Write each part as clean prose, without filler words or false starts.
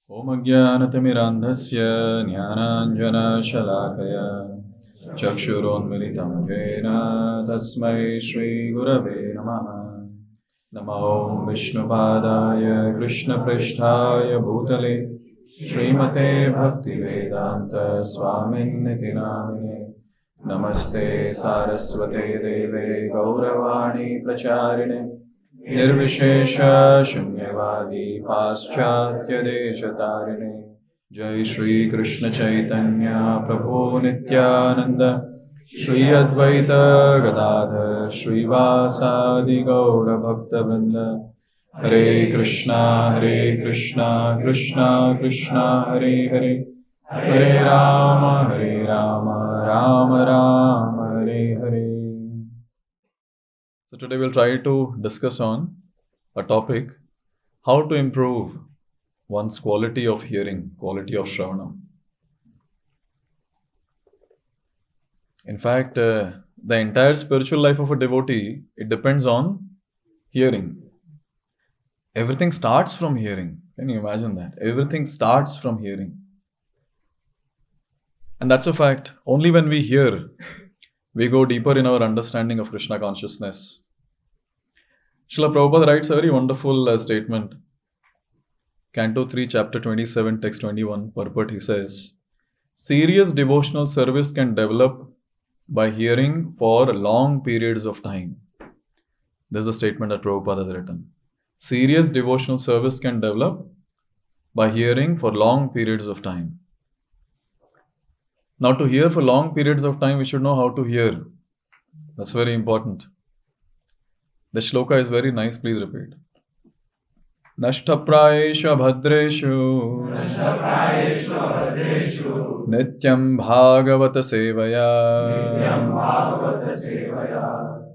Om Ajnanatimirandhasya Jnananjana-shalakaya Chakshuronmilitam Yena Tasmai Shri Gurave Namaha. Namo Vishnupadaya Krishna Prishtaya Bhutale Srimate Bhaktivedanta Swaminiti Namine Namaste Saraswate Deve Gauravani Pracharine Nirvishesha Shunyavadi Paschatya Deshatarine Jai Shri Krishna Chaitanya Prabhu Nityananda Shri Advaita Gadadhar Shri Vasadi Gaura Bhakta Vrinda Hare Krishna Krishna Krishna Hare Hare Hare Rama Rama Rama Hare Hare. So today we'll try to discuss on a topic, how to improve one's quality of hearing, quality of Shravanam. In fact, the entire spiritual life of a devotee, it depends on hearing. Everything starts from hearing. Can you imagine that? Everything starts from hearing. And that's a fact. Only when we hear, we go deeper in our understanding of Krishna consciousness. Srila Prabhupada writes a very wonderful statement. Canto 3, chapter 27, text 21, purport, he says, serious devotional service can develop by hearing for long periods of time. This is a statement that Prabhupada has written. Serious devotional service can develop by hearing for long periods of time. Now, to hear for long periods of time, we should know how to hear. That's very important. The shloka is very nice, please repeat. Nashtaprayeshu bhadreshu Nityam bhagavata sevaya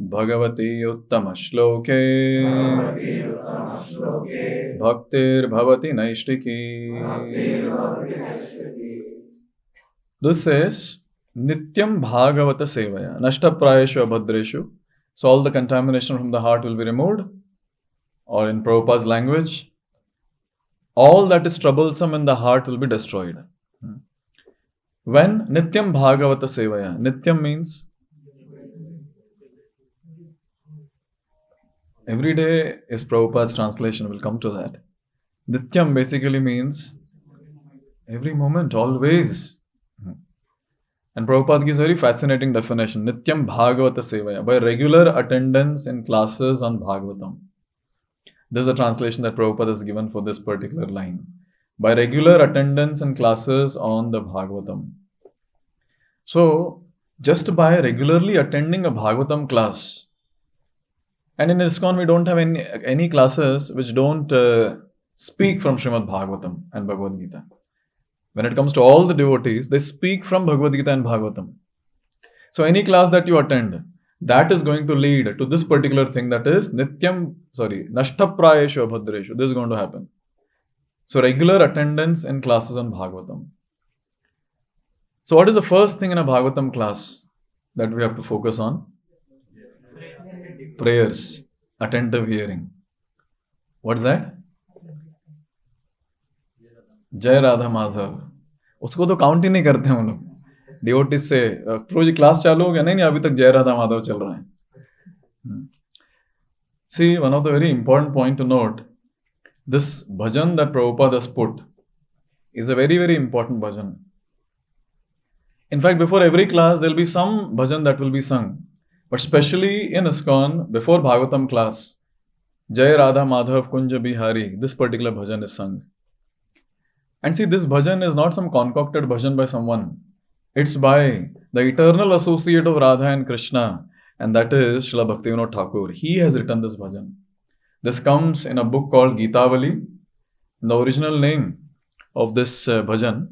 Bhagavati uttama shloke Bhaktir bhavati naishtiki. This says Nityam bhagavata sevaya Nashtaprayeshu abhadreshu. So all the contamination from the heart will be removed, or in Prabhupada's language, all that is troublesome in the heart will be destroyed. When Nityam Bhagavata Sevaya, Nityam means every day is Prabhupada's translation, we'll come to that. Nityam basically means every moment, always. And Prabhupada gives a very fascinating definition. Nityam Bhagavata Sevaya, by regular attendance in classes on Bhagavatam. This is a translation that Prabhupada has given for this particular line. By regular attendance in classes on the Bhagavatam. So, just by regularly attending a Bhagavatam class, and in iskcon we don't have any classes which don't speak from Srimad Bhagavatam and Bhagavad-gita. When it comes to all the devotees, they speak from Bhagavad-gita and Bhagavatam. So any class that you attend, that is going to lead to this particular thing, that is Nashtaprayeshu abhadreshu. This is going to happen. So regular attendance in classes on Bhagavatam. So what is the first thing in a Bhagavatam class that we have to focus on? Prayers, attentive hearing. What's that? जय राधा माधव. उसको तो count ही नहीं करते हम लोग devotees से. Pro class चालू हो गया? नहीं, अभी तक जय राधा माधव चल रहा है. See, one of the very important point to note, this bhajan that Prabhupada has put is a very, very important bhajan. In fact, before every class, there will be some bhajan that will be sung. But especially in iskcon, before Bhagavatam class, Jai Radha Madhav Kunja Bihari, this particular bhajan is sung. And see, this bhajan is not some concocted bhajan by someone. It's by the eternal associate of Radha and Krishna, and that is Srila Bhaktivinoda Thakur. He has written this bhajan. This comes in a book called Gitavali. The original name of this bhajan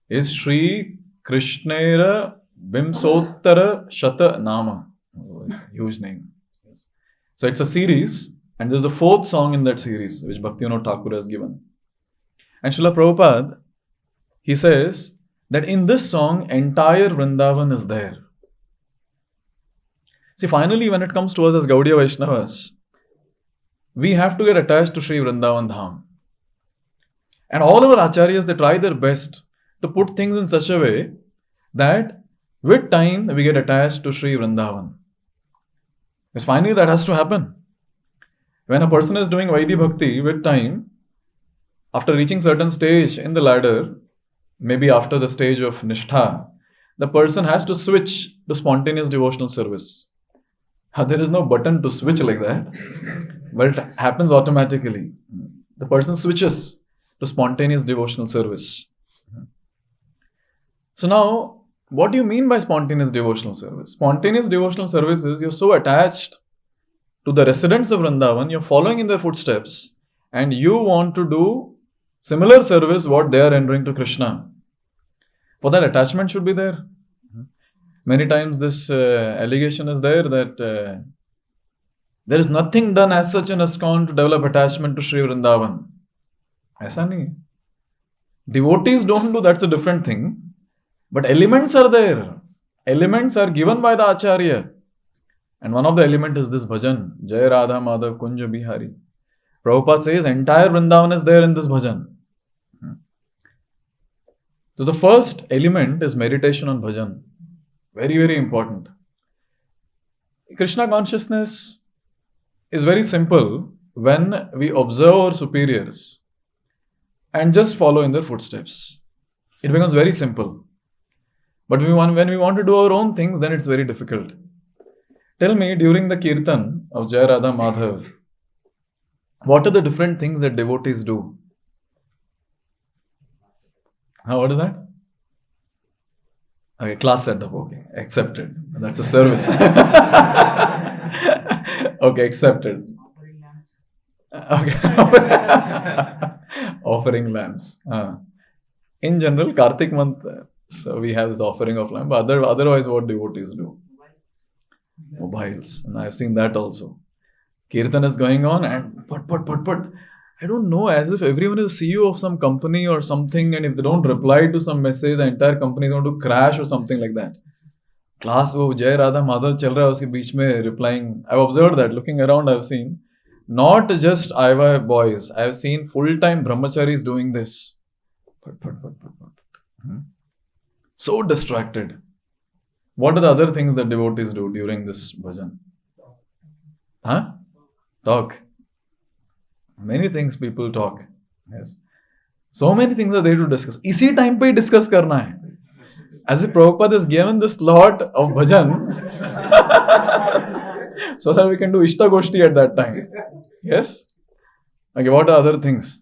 is Sri Krishnera Vimsottara Shata Nama. Oh, it's a huge name. Yes. So it's a series, and there's the fourth song in that series, which Bhaktivinoda Thakur has given. And Srila Prabhupada, he says that in this song, entire Vrindavan is there. See, finally, when it comes to us as Gaudiya Vaishnavas, we have to get attached to Sri Vrindavan Dham. And all our acharyas, they try their best to put things in such a way that with time we get attached to Sri Vrindavan. Because finally that has to happen. When a person is doing Vaidhi Bhakti, with time, after reaching certain stage in the ladder, maybe after the stage of Nishtha, the person has to switch to spontaneous devotional service. There is no button to switch like that, but it happens automatically. The person switches to spontaneous devotional service. So now, what do you mean by spontaneous devotional service? Spontaneous devotional service is you're so attached to the residents of Vrindavan, you're following in their footsteps, and you want to do similar service what they are rendering to Krishna. For that, attachment should be there. Many times this allegation is there that there is nothing done as such in iskcon to develop attachment to Sri Vrindavan. Aisa nahi. Devotees don't do, that's a different thing. But elements are there. Elements are given by the Acharya. And one of the elements is this bhajan. Jai Radha Madhav Kunja Bihari. Prabhupada says entire Vrindavan is there in this bhajan. So the first element is meditation on bhajan. Very, very important. Krishna consciousness is very simple when we observe our superiors and just follow in their footsteps. It becomes very simple. But when we want to do our own things, then it's very difficult. Tell me, during the kirtan of Jai Radha Madhav, what are the different things that devotees do? What is that? Okay, class setup, okay, accepted. That's a service. Okay, accepted. Okay. Offering lamps. In general, Kartik month, so we have this offering of lamp. But otherwise, what devotees do? Mobiles. And I've seen that also. Kirtan is going on and put. I don't know, as if everyone is CEO of some company or something, and if they don't reply to some message, the entire company is going to crash or something like that. Class wo Jai Radha Madhav chal raha hai, uske beech mein replying. I've observed that. Looking around, I've seen not just IY boys. I've seen full-time brahmacharis doing this. Put. So distracted. What are the other things that devotees do during this bhajan? Talk. Many things people talk. Yes. So many things are there to discuss. Isi time pe discuss karna hai. As if Prabhupada has given this slot of bhajan so that we can do Ishta Goshti at that time. Yes? Okay, what are other things?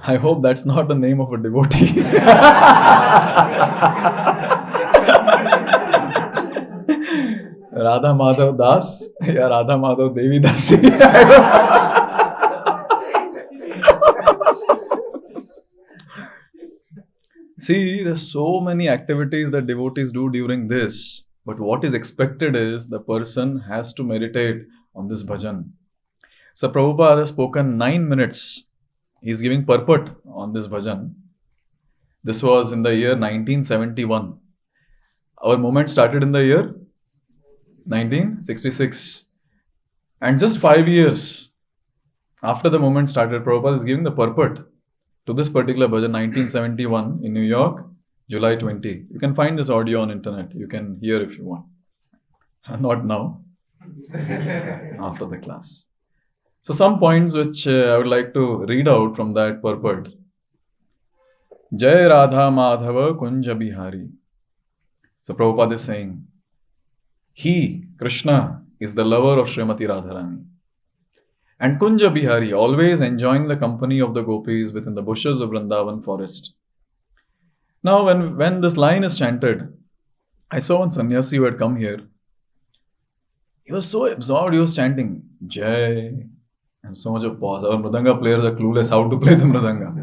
I hope that's not the name of a devotee. Radha Madhav Das या Radha Madhav Devi Dasi. See, there's so many activities that devotees do during this. But what is expected is the person has to meditate on this bhajan. So Prabhupada has spoken 9 minutes. He's giving purport on this bhajan. This was in the year 1971. Our movement started in the year 1966. And just 5 years after the movement started, Prabhupada is giving the purport to this particular bhajan, 1971 in New York, July 20. You can find this audio on internet. You can hear if you want. Not now. After the class. So some points which I would like to read out from that purport. Jai Radha Madhava Kunja Bihari. So Prabhupada is saying, he, Krishna, is the lover of Srimati Radharani. And Kunja Bihari, always enjoying the company of the gopis within the bushes of Vrindavan forest. Now when this line is chanted, I saw one sannyasi who had come here. He was so absorbed, he was chanting Jai. And so much of pause. Our mridanga players are clueless how to play the mridanga.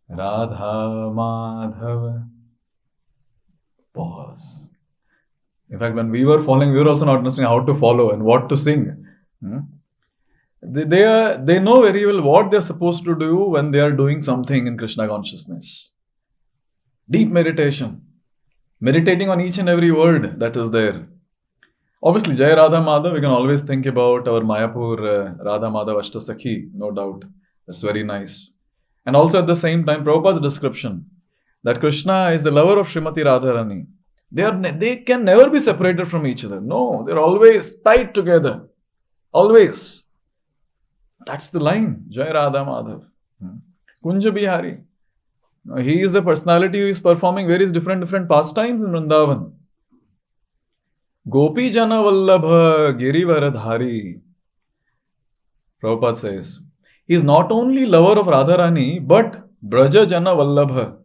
Radha Madhava. Pause. In fact, when we were following, we were also not understanding how to follow and what to sing. They know very well what they're supposed to do when they are doing something in Krishna consciousness. Deep meditation. Meditating on each and every word that is there. Obviously, Jai Radha Madhav, we can always think about our Mayapur Radha Madhav Ashtasakhi, no doubt. That's very nice. And also at the same time, Prabhupada's description that Krishna is the lover of Srimati Radharani. They can never be separated from each other. No, they're always tied together. Always. That's the line. Jai Radha Madhav. Kunja Bihari. He is a personality who is performing various different pastimes in Vrindavan. Gopi Jana Vallabha Girivaradhari. Prabhupada says, he is not only lover of Radharani, but Braja Jana Vallabha.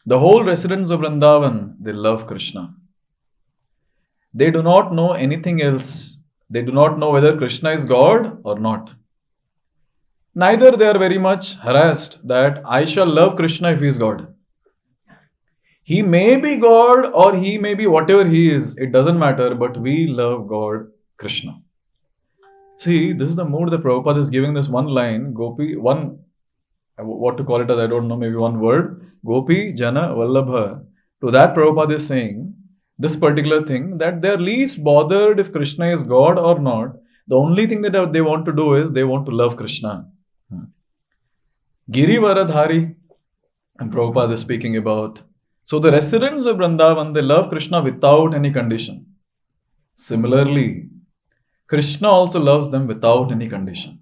The whole residents of Vrindavan, they love Krishna. They do not know anything else. They do not know whether Krishna is God or not. Neither they are very much harassed that I shall love Krishna if he is God. He may be God or he may be whatever he is. It doesn't matter, but we love God, Krishna. See, this is the mood that Prabhupada is giving this one line, Gopi, what to call it as, I don't know, maybe one word, Gopi Jana Vallabha. To that Prabhupada is saying this particular thing, that they are least bothered if Krishna is God or not. The only thing that they want to do is they want to love Krishna. Girivaradhari, and Prabhupada is speaking about. So the residents of Vrindavan, they love Krishna without any condition. Similarly, Krishna also loves them without any condition.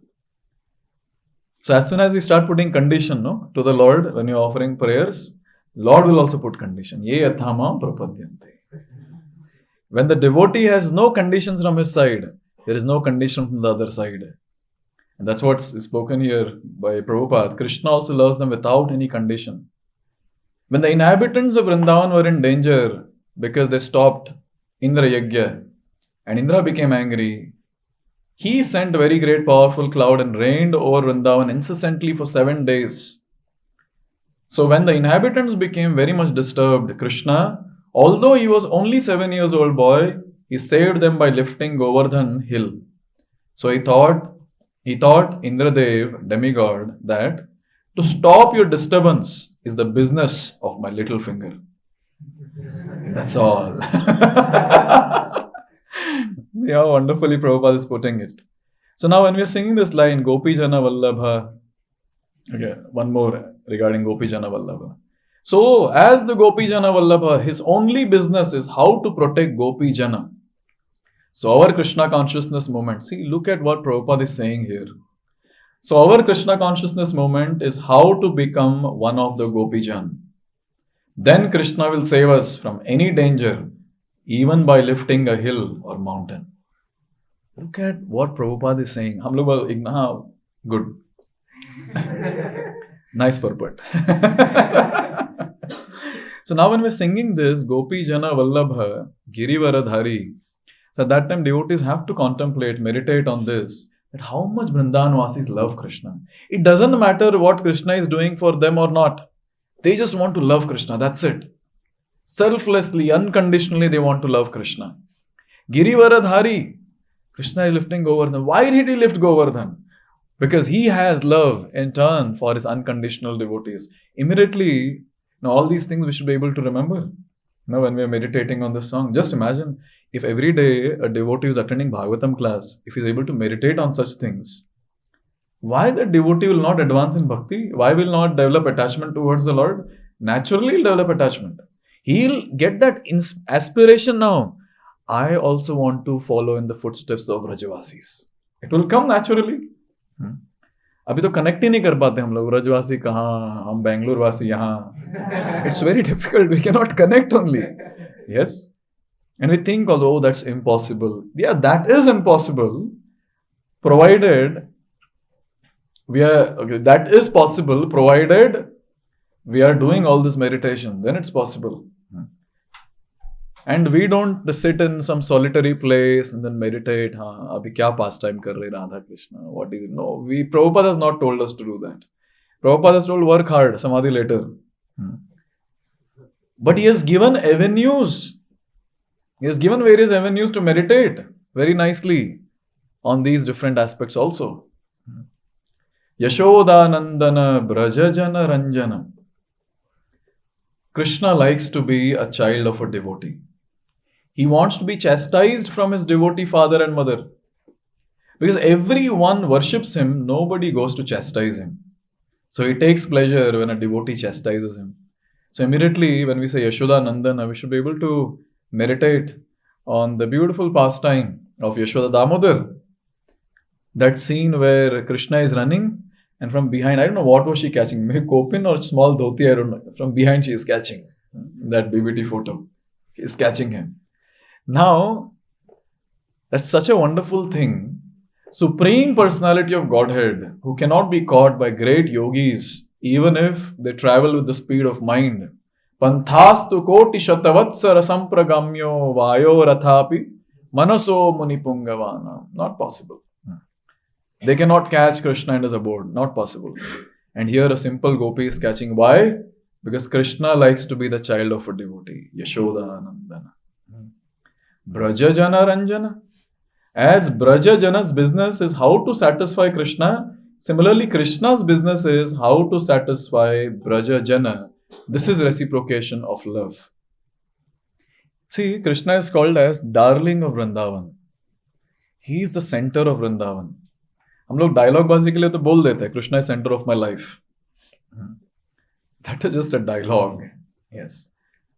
So as soon as we start putting condition to the Lord, when you're offering prayers, Lord will also put condition. Ye yathama prapadyante. When the devotee has no conditions from his side, there is no condition from the other side. And that's what's spoken here by Prabhupada. Krishna also loves them without any condition. When the inhabitants of Vrindavan were in danger because they stopped Indra Yajna and Indra became angry, he sent a very great powerful cloud and rained over Vrindavan incessantly for 7 days. So when the inhabitants became very much disturbed, Krishna, although he was only 7 years old boy, he saved them by lifting Govardhan hill. So he thought Indradev, demigod, that to stop your disturbance is the business of my little finger. That's all. Yeah, wonderfully Prabhupada is putting it. So now when we are singing this line, Gopi Jana Vallabha, okay, one more regarding Gopi Jana Vallabha. So as the Gopi Jana Vallabha, his only business is how to protect Gopi Jana. So our Krishna consciousness movement, see, look at what Prabhupada is saying here. So our Krishna consciousness movement is how to become one of the Gopi Jana. Then Krishna will save us from any danger, even by lifting a hill or mountain. Look at what Prabhupada is saying. Hum log good. Nice purport. So now when we're singing this, Gopi Jana Vallabha, Girivaradhari, so at that time devotees have to contemplate, meditate on this, that how much Vrindavanvasis love Krishna. It doesn't matter what Krishna is doing for them or not. They just want to love Krishna, that's it. Selflessly, unconditionally, they want to love Krishna. Girivaradhari, Krishna is lifting Govardhan. Why did he lift Govardhan? Because he has love in turn for his unconditional devotees. Immediately, all these things we should be able to remember. When we are meditating on this song, just imagine if every day a devotee is attending Bhagavatam class, if he is able to meditate on such things, why the devotee will not advance in bhakti? Why will not develop attachment towards the Lord? Naturally, he'll develop attachment. He'll get that aspiration now. I also want to follow in the footsteps of Rajavasis. It will come naturally. अभी तो connect ही नहीं कर पाते हम लोग ब्रजवासी कहाँ हम बेंगलुरु वासी यहाँ it's very difficult, we cannot connect only. Yes, and we think although that's impossible. Yeah, that is impossible provided that is possible provided we are doing all this meditation, then it's possible. And we don't sit in some solitary place and then meditate. Abhi kya pastime kar rahe Radha Krishna? What do you know? Prabhupada has not told us to do that. Prabhupada has told work hard, samadhi later. But he has given avenues. He has given various avenues to meditate very nicely on these different aspects also. Yashoda Nandana Brajajana Ranjana. Krishna likes to be a child of a devotee. He wants to be chastised from his devotee father and mother. Because everyone worships him, nobody goes to chastise him. So he takes pleasure when a devotee chastises him. So immediately when we say Yashoda Nandana, we should be able to meditate on the beautiful pastime of Yashoda Damodar. That scene where Krishna is running and from behind, I don't know what was she catching, maybe kopin or small dhoti, I don't know. From behind she is catching that BBT photo. She is catching him. Now, that's such a wonderful thing. Supreme Personality of Godhead, who cannot be caught by great yogis, even if they travel with the speed of mind. Panthastu koti shatavatsara sampragamyo vayo rathapi manaso munipungavana. Not possible. They cannot catch Krishna in his abode. Not possible. And here a simple gopi is catching. Why? Because Krishna likes to be the child of a devotee. Yashoda Nandana. Braja Jana Ranjana. As Braja Jana's business is how to satisfy Krishna, similarly Krishna's business is how to satisfy Braja Jana. This is reciprocation of love. See, Krishna is called as darling of Vrindavan. He is the center of Vrindavan. हम लोग dialogue बाजी के लिए तो बोल देते हैं Krishna is centre of my life. That is just a dialogue. Yes.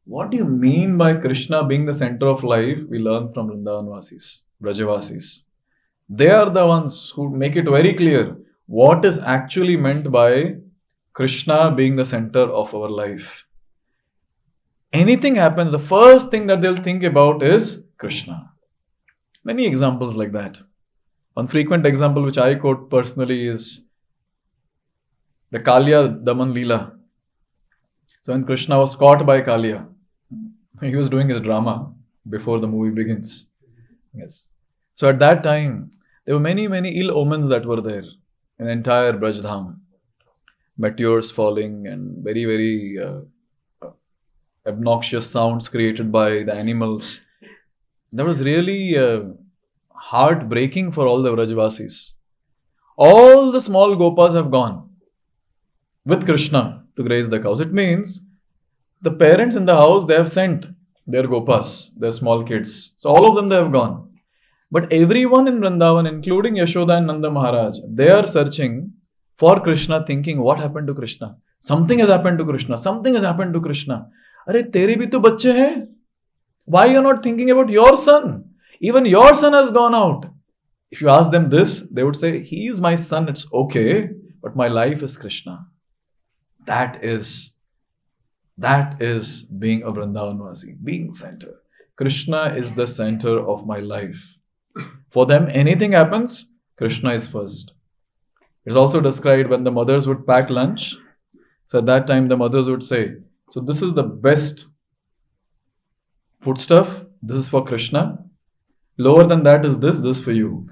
What do you mean by Krishna being the center of life? We learn from Vrindavanvasis, Brajavasis. They are the ones who make it very clear what is actually meant by Krishna being the center of our life. Anything happens, the first thing that they'll think about is Krishna. Many examples like that. One frequent example which I quote personally is the Kalya Daman Leela. So when Krishna was caught by Kalya, he was doing his drama before the movie begins. Yes. So at that time, there were many ill omens that were there in the entire Brajdham. Meteors falling and very obnoxious sounds created by the animals. That was really heartbreaking for all the Brajavasis. All the small gopas have gone with Krishna to graze the cows. It means the parents in the house, they have sent their gopas, their small kids. So all of them, they have gone. But everyone in Vrindavan, including Yashoda and Nanda Maharaj, they are searching for Krishna, thinking, what happened to Krishna? Something has happened to Krishna. Something has happened to Krishna. Arey, tere bhi to bacche hain. Why you are not thinking about your son? Even your son has gone out. If you ask them this, they would say, he is my son, it's okay, but my life is Krishna. That is being a Vrindavanvasi, being center. Krishna is the center of my life. For them, anything happens, Krishna is first. It's also described when the mothers would pack lunch. So at that time, the mothers would say, so this is the best foodstuff. This is for Krishna. Lower than that is this for you.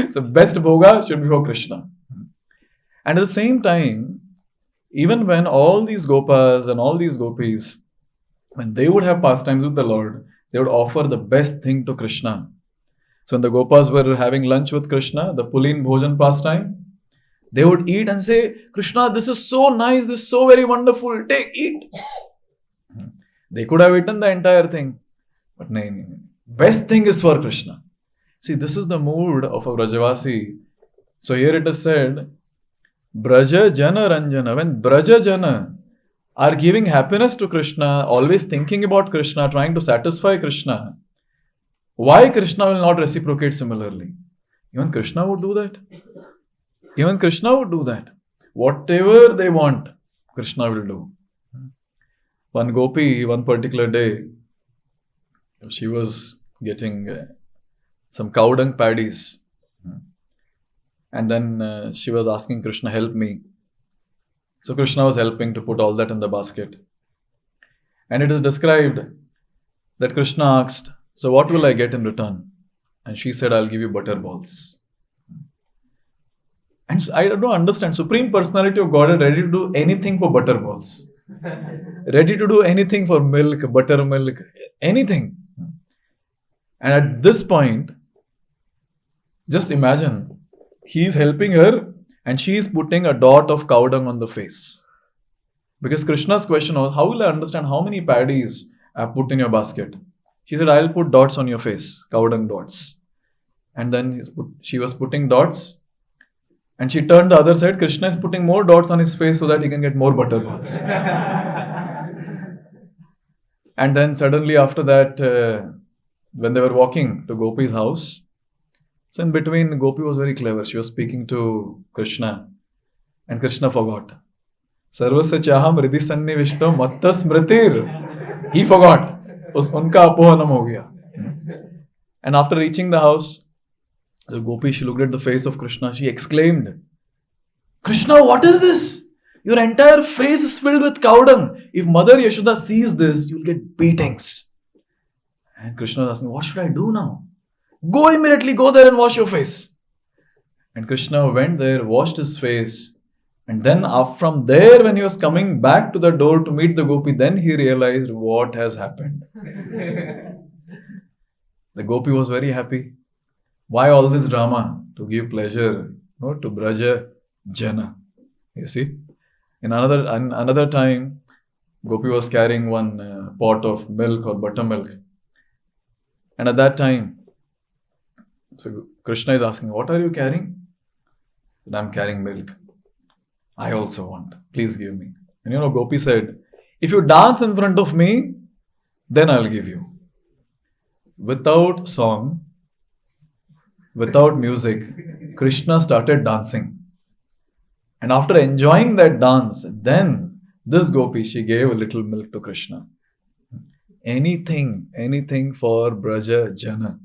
So best bhoga should be for Krishna. And at the same time, even when all these gopas and all these gopis, when they would have pastimes with the Lord, they would offer the best thing to Krishna. So when the gopas were having lunch with Krishna, the Pulin Bhojan pastime, they would eat and say, Krishna, this is so nice, this is so very wonderful, take, eat. They could have eaten the entire thing. But no. Best thing is for Krishna. See, this is the mood of a Brajavasi. So here it is said, Braja Jana Ranjana. When Braja Jana are giving happiness to Krishna, always thinking about Krishna, trying to satisfy Krishna, why Krishna will not reciprocate similarly? Even Krishna would do that. Even Krishna would do that. Whatever they want, Krishna will do. One gopi, one particular day, she was getting some cow dung paddies. And then she was asking Krishna, help me. So Krishna was helping to put all that in the basket. And it is described that Krishna asked, so what will I get in return? And she said, I'll give you butter balls. And I don't understand. Supreme Personality of Godhead ready to do anything for butter balls. Ready to do anything for milk, buttermilk, anything. And at this point, just imagine, he is helping her and she is putting a dot of cow dung on the face. Because Krishna's question was, how will I understand how many paddies I've put in your basket? She said, I'll put dots on your face, cow dung dots. And then she was putting dots. And she turned the other side. Krishna is putting more dots on his face so that he can get more butter dots. And then suddenly after that, when they were walking to Gopi's house, so in between, Gopi was very clever. She was speaking to Krishna. And Krishna forgot. Sarvasya chaham ridhi sannivishto matta smritir. He forgot. Unka apohanam ho gaya. And after reaching the house, so Gopi, she looked at the face of Krishna. She exclaimed, Krishna, what is this? Your entire face is filled with cow dung. If Mother Yashoda sees this, you'll get beatings. And Krishna was asking, what should I do now? Go immediately, go there and wash your face. And Krishna went there, washed his face. And then from there, when he was coming back to the door to meet the Gopi, then he realized what has happened. The Gopi was very happy. Why all this drama? To give pleasure, to Braja Jana. You see? In another time, Gopi was carrying one pot of milk or buttermilk. And at that time, so Krishna is asking, what are you carrying? And I'm carrying milk. I also want. Please give me. And Gopi said, if you dance in front of me, then I'll give you. Without song, without music, Krishna started dancing. And after enjoying that dance, then this Gopi, she gave a little milk to Krishna. Anything for Braja Jana.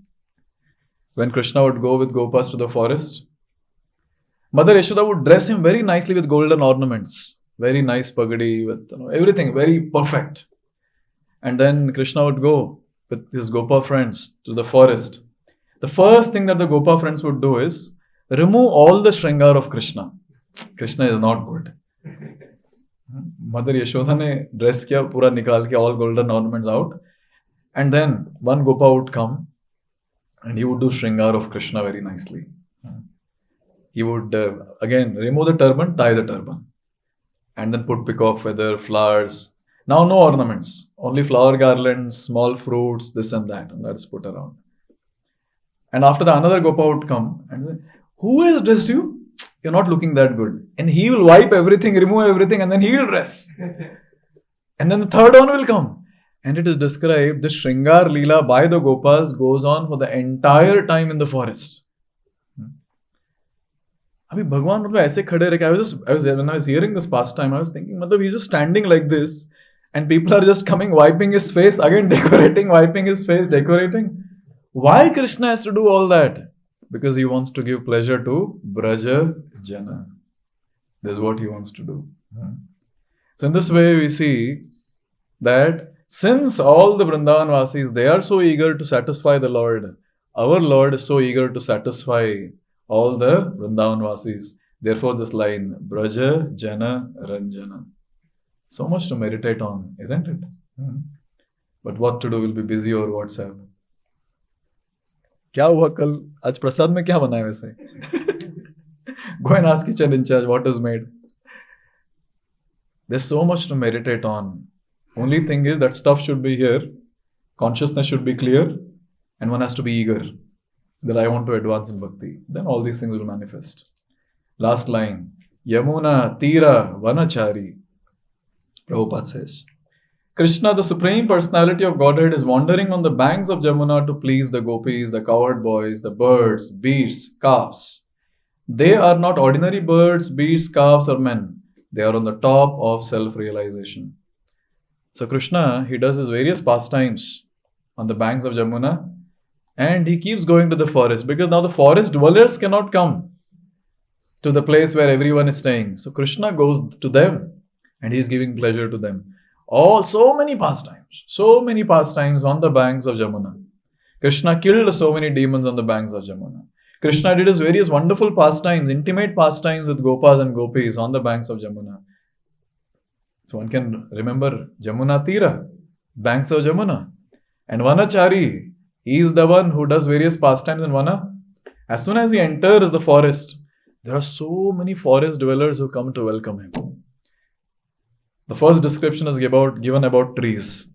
When Krishna would go with Gopas to the forest, Mother Yashoda would dress him very nicely with golden ornaments. Very nice pagadi with everything, very perfect. And then Krishna would go with his Gopa friends to the forest. The first thing that the Gopa friends would do is remove all the Shringar of Krishna. Krishna is not good. Mother Yashoda ne dress kiya, pura nikal ke all golden ornaments out. And then one Gopa would come and he would do Shringar of Krishna very nicely. He would again remove the turban, tie the turban. And then put peacock feather, flowers. Now no ornaments. Only flower garlands, small fruits, this and that. And that is put around. And after that, another Gopa would come and say, who has dressed you? You're not looking that good. And he will wipe everything, remove everything, and then he will dress. And then the third one will come. And it is described, the Shringar Leela by the Gopas goes on for the entire time in the forest. Abhi Bhagwan aise khade rahe. When I was hearing this pastime, I was thinking, he's just standing like this, and people are just coming, wiping his face, again decorating, wiping his face, decorating. Why Krishna has to do all that? Because he wants to give pleasure to Braja Jana. This is what he wants to do. So in this way, we see that since all the Vrindavan Vasis, they are so eager to satisfy the Lord, our Lord is so eager to satisfy all the Vrindavan Vasis. Therefore, this line, Braja Jana Ranjana. So much to meditate on, isn't it? But what to do? We'll be busy over WhatsApp. क्या हुआ कल आज प्रसाद में क्या बना है वैसे? Go and ask kitchen in charge what is made. There's so much to meditate on. Only thing is that stuff should be here, consciousness should be clear, and one has to be eager that I want to advance in bhakti. Then all these things will manifest. Last line, Yamuna Tira Vanachari. Prabhupada says, Krishna, the Supreme Personality of Godhead, is wandering on the banks of Jamuna to please the gopis, the cowherd boys, the birds, beasts, calves. They are not ordinary birds, beasts, calves, or men. They are on the top of self-realization. So Krishna, he does his various pastimes on the banks of Jamuna, and he keeps going to the forest, because now the forest dwellers cannot come to the place where everyone is staying. So Krishna goes to them and he is giving pleasure to them. So many pastimes on the banks of Jamuna. Krishna killed so many demons on the banks of Jamuna. Krishna did his various wonderful pastimes, intimate pastimes with Gopas and Gopis on the banks of Jamuna. So one can remember Jamuna Tira, banks of Jamuna. And Vanachari, he is the one who does various pastimes in Vana. As soon as he enters the forest, there are so many forest dwellers who come to welcome him. The first description is given about trees.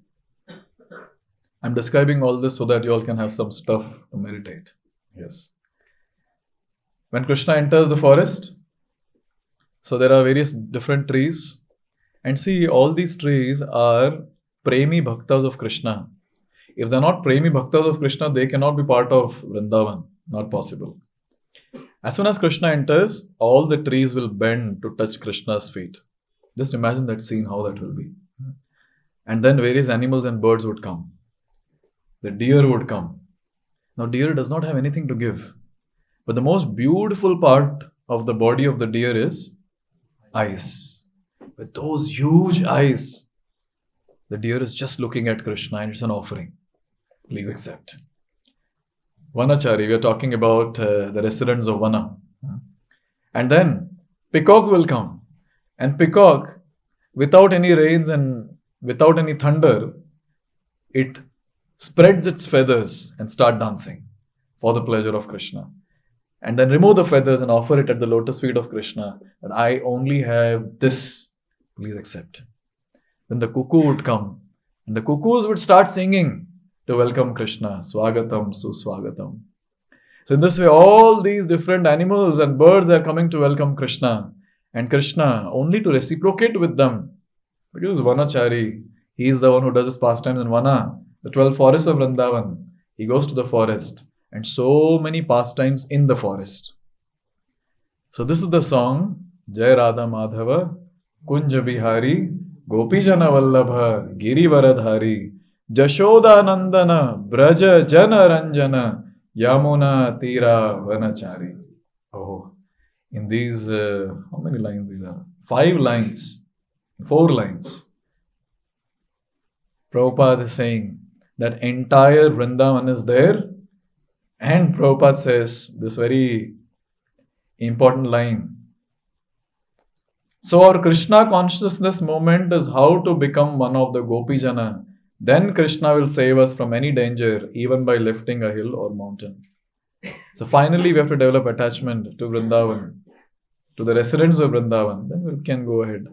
I'm describing all this so that you all can have some stuff to meditate. Yes. When Krishna enters the forest, so there are various different trees. And see, all these trees are Premi Bhaktas of Krishna. If they're not Premi Bhaktas of Krishna, they cannot be part of Vrindavan. Not possible. As soon as Krishna enters, all the trees will bend to touch Krishna's feet. Just imagine that scene, how that will be. And then various animals and birds would come. The deer would come. Now, deer does not have anything to give. But the most beautiful part of the body of the deer is eyes. With those huge eyes, the deer is just looking at Krishna and it's an offering. Please accept. Vanachari, we are talking about the residents of Vana. And then peacock will come. And peacock, without any rains and without any thunder, it spreads its feathers and start dancing for the pleasure of Krishna. And then remove the feathers and offer it at the lotus feet of Krishna. And I only have this. Please accept. Then the cuckoo would come. And the cuckoos would start singing to welcome Krishna. Swagatam, Suswagatam. So in this way, all these different animals and birds are coming to welcome Krishna. And Krishna, only to reciprocate with them. Because Vanachari, he is the one who does his pastimes in Vana. The 12 forests of Vrindavan. He goes to the forest. And so many pastimes in the forest. So this is the song, Jai Radha Madhava, Kunja Bihari, Gopijana Vallabha, Giri Varadhari, Jashoda Nandana, Braja Jana Ranjana, Yamuna Tira Vanachari. Oh, in these, how many lines these are? 5 lines, 4 lines. Prabhupada is saying that entire Vrindavan is there. And Prabhupada says this very important line. So our Krishna consciousness moment is how to become one of the Gopijana. Then Krishna will save us from any danger, even by lifting a hill or mountain. So finally we have to develop attachment to Vrindavan, to the residents of Vrindavan. Then we can go ahead.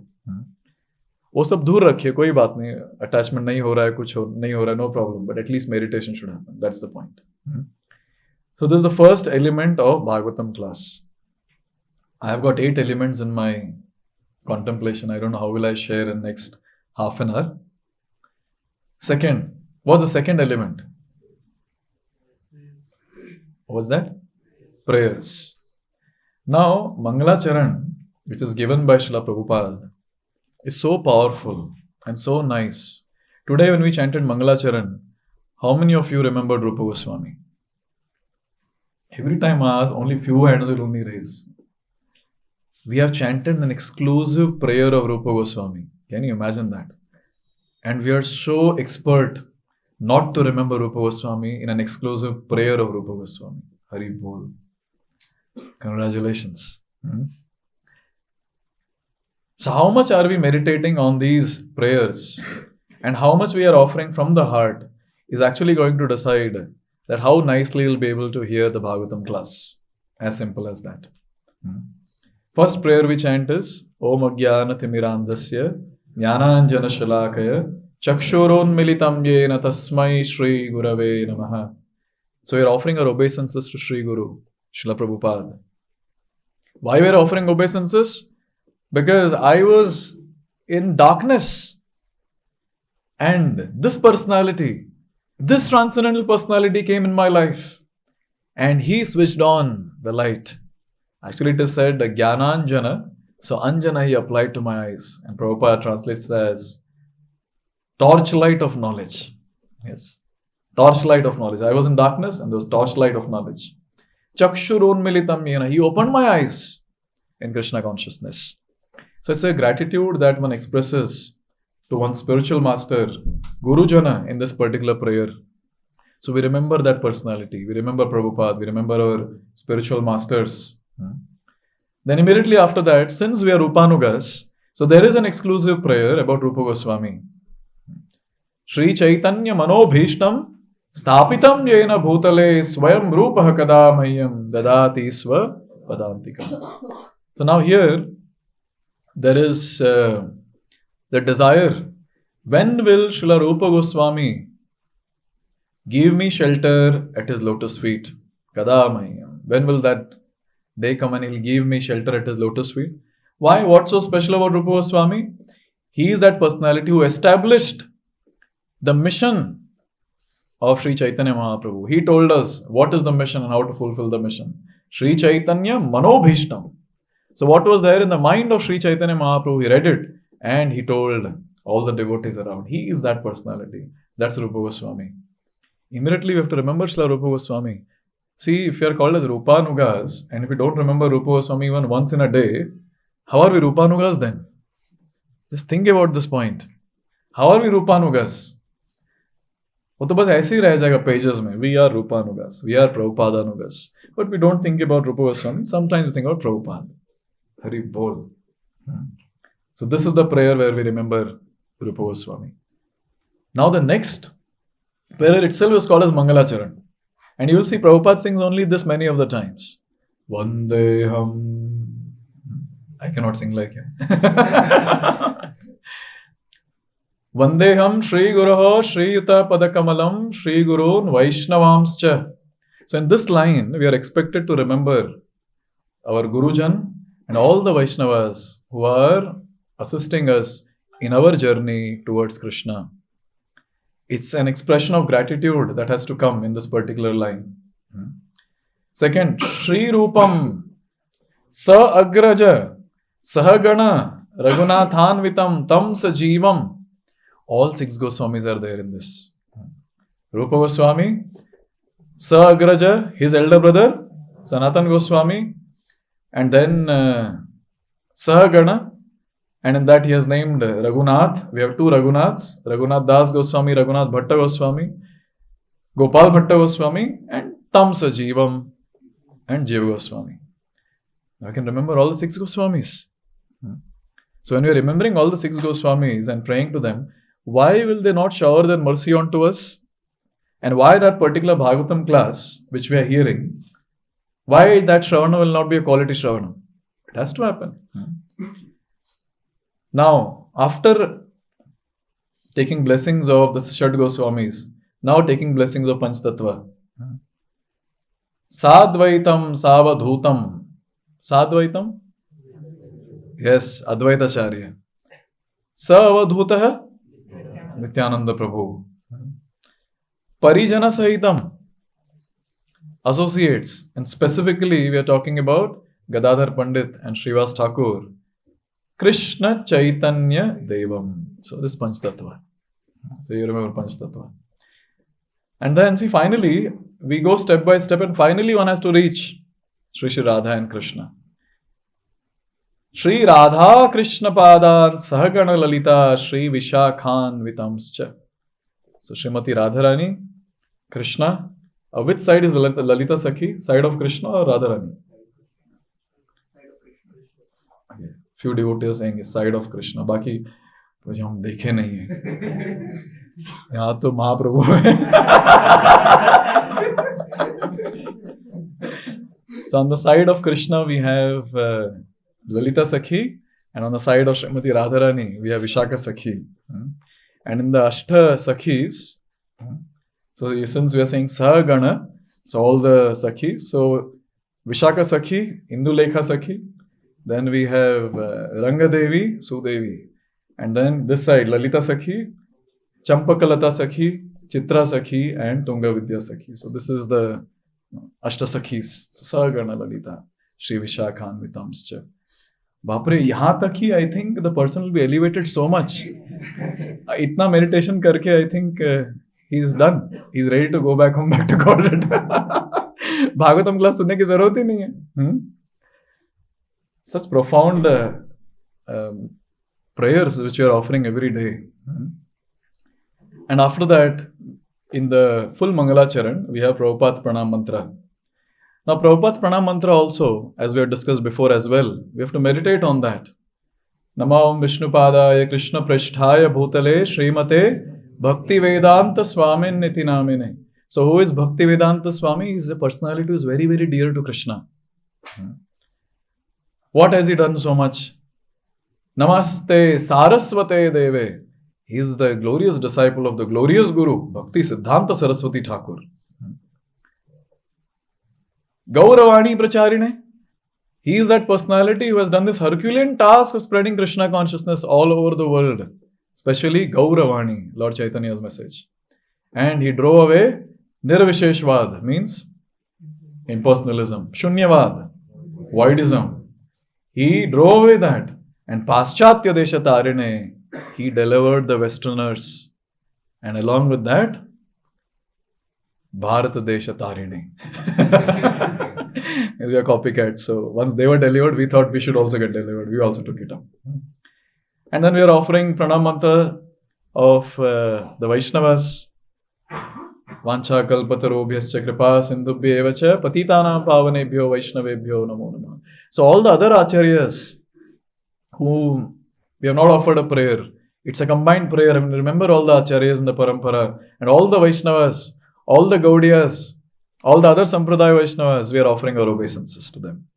वो सब दूर रखिए, कोई बात नहीं, attachment नहीं हो रहा है, कुछ नहीं हो रहा है, no problem. But at least meditation should happen. That's the point. So this is the first element of Bhagavatam class. I have got 8 elements in my contemplation. I don't know how will I share in next half an hour. Second, what's the second element? What's that? Prayers. Now, Mangalacharan, which is given by Srila Prabhupada, is so powerful and so nice. Today when we chanted Mangalacharan, how many of you remembered Rupa Goswami? Every time I ask, only few hands will only raise. We have chanted an exclusive prayer of Rupa Goswami. Can you imagine that? And we are so expert not to remember Rupa Goswami in an exclusive prayer of Rupa Goswami. Hari Bol. Congratulations. So how much are we meditating on these prayers? And how much we are offering from the heart is actually going to decide that how nicely you'll be able to hear the Bhagavatam class. As simple as that. First prayer we chant is Om Ajnana Timirandasya Jnananjana Shalakaya Chakshuron Militam Yena Tasmai Shri Gurave Namaha. So we are offering our obeisances to Shri Guru, Srila Prabhupada. Why we are offering obeisances? Because I was in darkness. And this personality, this transcendental personality came in my life. And he switched on the light. Actually, it is said, Jnananjana. So, Anjana he applied to my eyes. And Prabhupada translates as torchlight of knowledge. Yes. Torchlight of knowledge. I was in darkness and there was torchlight of knowledge. Chakshurun militam yena. He opened my eyes in Krishna consciousness. So, it's a gratitude that one expresses to one's spiritual master, Guru Jana, in this particular prayer. So, we remember that personality. We remember Prabhupada. We remember our spiritual masters. Then immediately after that, since we are Rupanugas, so there is an exclusive prayer about Rupa Goswami. Shri Chaitanya Manobhishtam Sthapitam Yena Bhutale Swayam Rupa Kada Mayam Dadati Swa Padantikam. So now here, there is the desire. When will Srila Rupa Goswami give me shelter at his lotus feet? Kadamai. When will that day come and he'll give me shelter at his lotus feet? Why? What's so special about Rupa Goswami? He is that personality who established the mission of Sri Chaitanya Mahaprabhu. He told us what is the mission and how to fulfill the mission. Sri Chaitanya Manobhishtam. So what was there in the mind of Sri Chaitanya Mahaprabhu? He read it and he told all the devotees around. He is that personality. That's Rupa Goswami. Immediately we have to remember Srila Rupa Goswami. See, if you are called as Rupanugas, and if you don't remember Rupa Goswami even once in a day, how are we Rupanugas then? Just think about this point. How are we Rupanugas? वो तो बस ऐसे ही रह जाएगा pages में. We are Rupanugas. We are Prabhupadanugas. But we don't think about Rupa Goswami. Sometimes we think about Prabhupada. Hari bol. So this is the prayer where we remember Rupa Goswami. Now the next prayer itself is called as Mangalacharan. And you will see Prabhupada sings only this many of the times. Vandeham. I cannot sing like him. Vandeham Shri Guruho Shri Yuta Padakamalam Shri Gurun Vaishnavamscha. So in this line, we are expected to remember our Gurujan and all the Vaishnavas who are assisting us in our journey towards Krishna. It's an expression of gratitude that has to come in this particular line. Second, Shri Rupam Sa Agraja Sahagana Raghunathanvitam Tam Sajivam. All 6 Goswamis are there in this. Rupa Goswami, Sa Agraja, his elder brother, Sanatan Goswami, and then Sahagana, and in that he has named Raghunath. We have 2 Raghunaths, Raghunath Das Goswami, Raghunath Bhatta Goswami, Gopal Bhatta Goswami, and Tam Sajivam and Jiva Goswami. I can remember all the 6 Goswamis. So when we are remembering all the 6 Goswamis and praying to them, why will they not shower their mercy onto us? And why that particular Bhagavatam class, which we are hearing, why that Shravanam will not be a quality Shravanam? It has to happen. Now, after taking blessings of the Shad Goswamis, now taking blessings of Panchtattva. Sadvaitam Savadhutam. Sadvaitam? Yes, Advaitacharya. Savadhutaha Nityananda Prabhu. Parijana Sahitam. Associates. And specifically, we are talking about Gadadhar Pandit and Srivas Thakur. Krishna Chaitanya Devam. So this Panchtattva. So you remember Panchtattva. And then see, finally, we go step by step and finally one has to reach Shri Shri Radha and Krishna. Shri Radha Krishna Padan Sahagana Lalita Shri Vishakhan Vitamscha. So Srimati Radharani, Krishna. Which side is Lalita Sakhi? Side of Krishna or Radharani? Okay. Few devotees are saying side of Krishna. बाकी तो हम देखे नहीं हैं. यहाँ तो महाप्रभु है. So on the side of Krishna we have Lalita Sakhi, and on the side of Srimati Radharani we have Vishaka Sakhi. And in the Ashta Sakhis, so since we are saying Sahagana, so all the Sakhis, so Vishaka Sakhi, Indulekha Sakhi, then we have Rangadevi, Sudevi, and then this side Lalita Sakhi, Champakalata Sakhi, Chitra Sakhi, and Tunga Vidya Sakhi. So this is the Ashta Sakhis. So Sahagana Lalita, Shri Vishakhan Vitamscha. Bapre, yahan tak hi, I think the person will be elevated so much. Itna meditation karke, I think he is done. He is ready to go back home, back to Godhead. Bhagavatam class sunne ki zarurat hi nahi hai. Such profound prayers which you are offering every day. And after that, in the full Mangalacharan, we have Prabhupada's Pranam Mantra. Now, Prabhupada's Pranam Mantra also, as we have discussed before as well, we have to meditate on that. Namam Vishnupadaya Krishna Prishthaya Bhutale Srimate Bhakti Vedanta Swamin Niti Namine. So, who is Bhakti Vedanta Swami? He is a personality who is very, very dear to Krishna. What has he done so much? Namaste Saraswate Deve. He is the glorious disciple of the glorious Guru, Bhakti Siddhanta Saraswati Thakur. Gauravani Pracharine. He is that personality who has done this Herculean task of spreading Krishna consciousness all over the world, especially Gauravani, Lord Chaitanya's message. And he drove away Nirvisheshvad, means impersonalism, Shunyavad, voidism. He drove away that. And Paschatya Desha Tarine, he delivered the Westerners. And along with that, Bharat Desha Tarine. We are copycats. So once they were delivered, we thought we should also get delivered. We also took it up. And then we are offering pranam mantra of the Vaishnavas. Vancha kalpatarobhyascha kripa sindhubhya evacha patitanam pavanebhyo vaishnavebhyo namo namah. So all the other acharyas who we have not offered a prayer, it's a combined prayer. I mean, remember all the acharyas in the parampara and all the Vaishnavas, all the Gaudiyas, all the other Sampradaya Vaishnavas, we are offering our obeisances to them.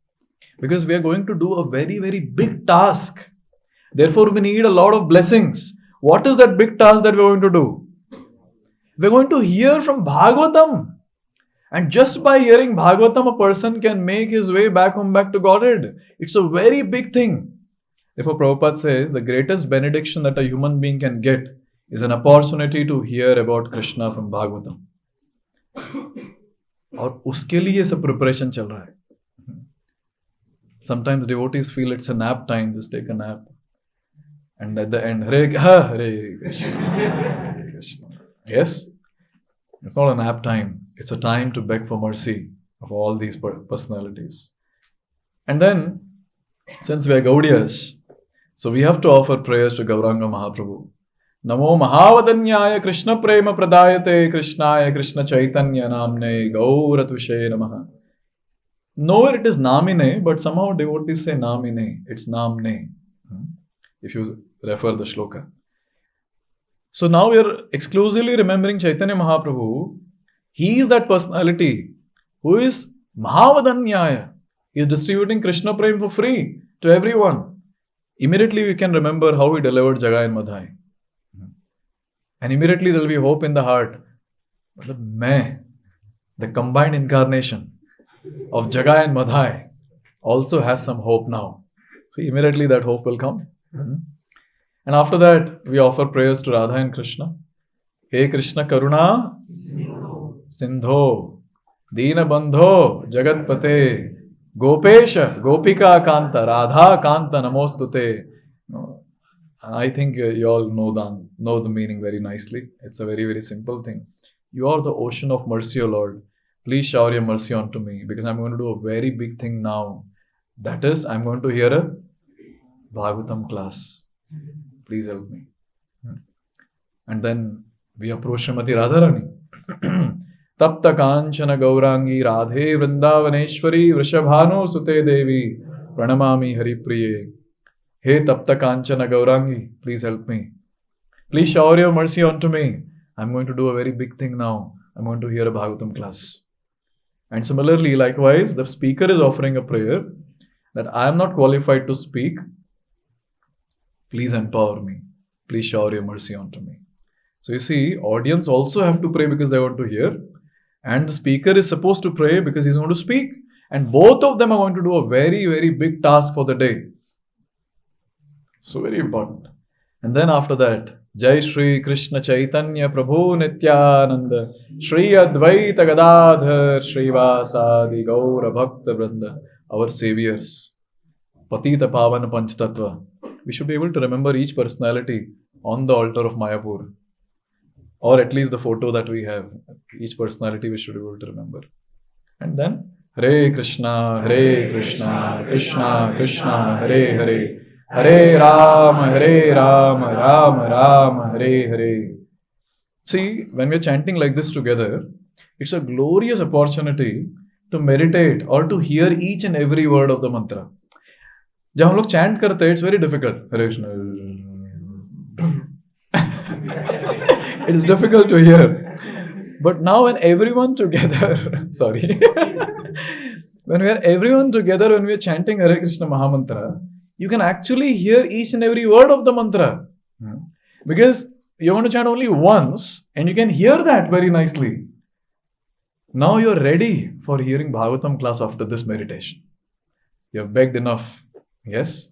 Because we are going to do a very, very big task. Therefore, we need a lot of blessings. What is that big task that we are going to do? We are going to hear from Bhagavatam. And just by hearing Bhagavatam, a person can make his way back home, back to Godhead. It's a very big thing. Therefore, Prabhupada says, the greatest benediction that a human being can get is an opportunity to hear about Krishna from Bhagavatam. और उसके लिए सब preparation चल रहा है. Sometimes devotees feel it's a nap time, just take a nap. And at the end, Hare Krishna, Hare Krishna. Yes, it's not a nap time. It's a time to beg for mercy of all these personalities. And then, since we are Gaudiyas, so we have to offer prayers to Gauranga Mahaprabhu. Namo Mahavadanyaya Krishna Prema Pradayate Krishnaya Krishna Chaitanya Namne Gauratushe Namaha. Nowhere it is Namine, but somehow devotees say Namine. It's Namne, if you refer the shloka. So now we are exclusively remembering Chaitanya Mahaprabhu. He is that personality who is Mahavadanyaya. He is distributing Krishna Prem for free to everyone. Immediately we can remember how he delivered Jagai and Madhai. And immediately there will be hope in the heart. But the combined incarnation of Jagai and Madhai also has some hope now. So immediately that hope will come. And after that, we offer prayers to Radha and Krishna. Hey Krishna Karuna Sindho Dina Bandho Jagatpate Gopesha Gopika Kanta Radha Kanta Namostute. I think you all know the meaning very nicely. It's a very, very simple thing. You are the ocean of mercy, O Lord. Please shower your mercy onto me, because I'm going to do a very big thing now. That is, I'm going to hear a Bhagavatam class. Please help me. And then we approach Srimati Radharani. Tapta Kanchana Gaurangi Radhe Vrindavaneshwari Vrishabhanu Sute Devi Pranamami Haripriye. Hey Tapta Kanchana Gaurangi, please help me. Please shower your mercy onto me. I'm going to do a very big thing now. I'm going to hear a Bhagavatam class. And similarly, likewise, the speaker is offering a prayer that I am not qualified to speak. Please empower me. Please shower your mercy onto me. So you see, audience also have to pray because they want to hear. And the speaker is supposed to pray because he's going to speak. And both of them are going to do a very, very big task for the day. So very important. And then after that, Jai Shri Krishna Chaitanya Prabhu Nityananda Shri Advaita Gadadhar Shri Vasadi Gaura Bhakta Vrinda, our saviors, Patita Pavana Panchtattva. We should be able to remember each personality on the altar of Mayapur, or at least the photo that we have. Each personality we should be able to remember. And then Hare Krishna, Krishna Krishna, Hare Hare, Hare Rama, Rama Rama, Hare Hare. See, when we are chanting like this together, it's a glorious opportunity to meditate or to hear each and every word of the mantra. जब हम लोग chant करते हैं, it's very difficult. Hare Krishna. It is difficult to hear. But now when everyone together, when we are everyone together, when we are chanting Hare Krishna Mahamantra, you can actually hear each and every word of the mantra. Because you're going to chant only once and you can hear that very nicely. Now you're ready for hearing Bhagavatam class after this meditation. You have begged enough. Yes?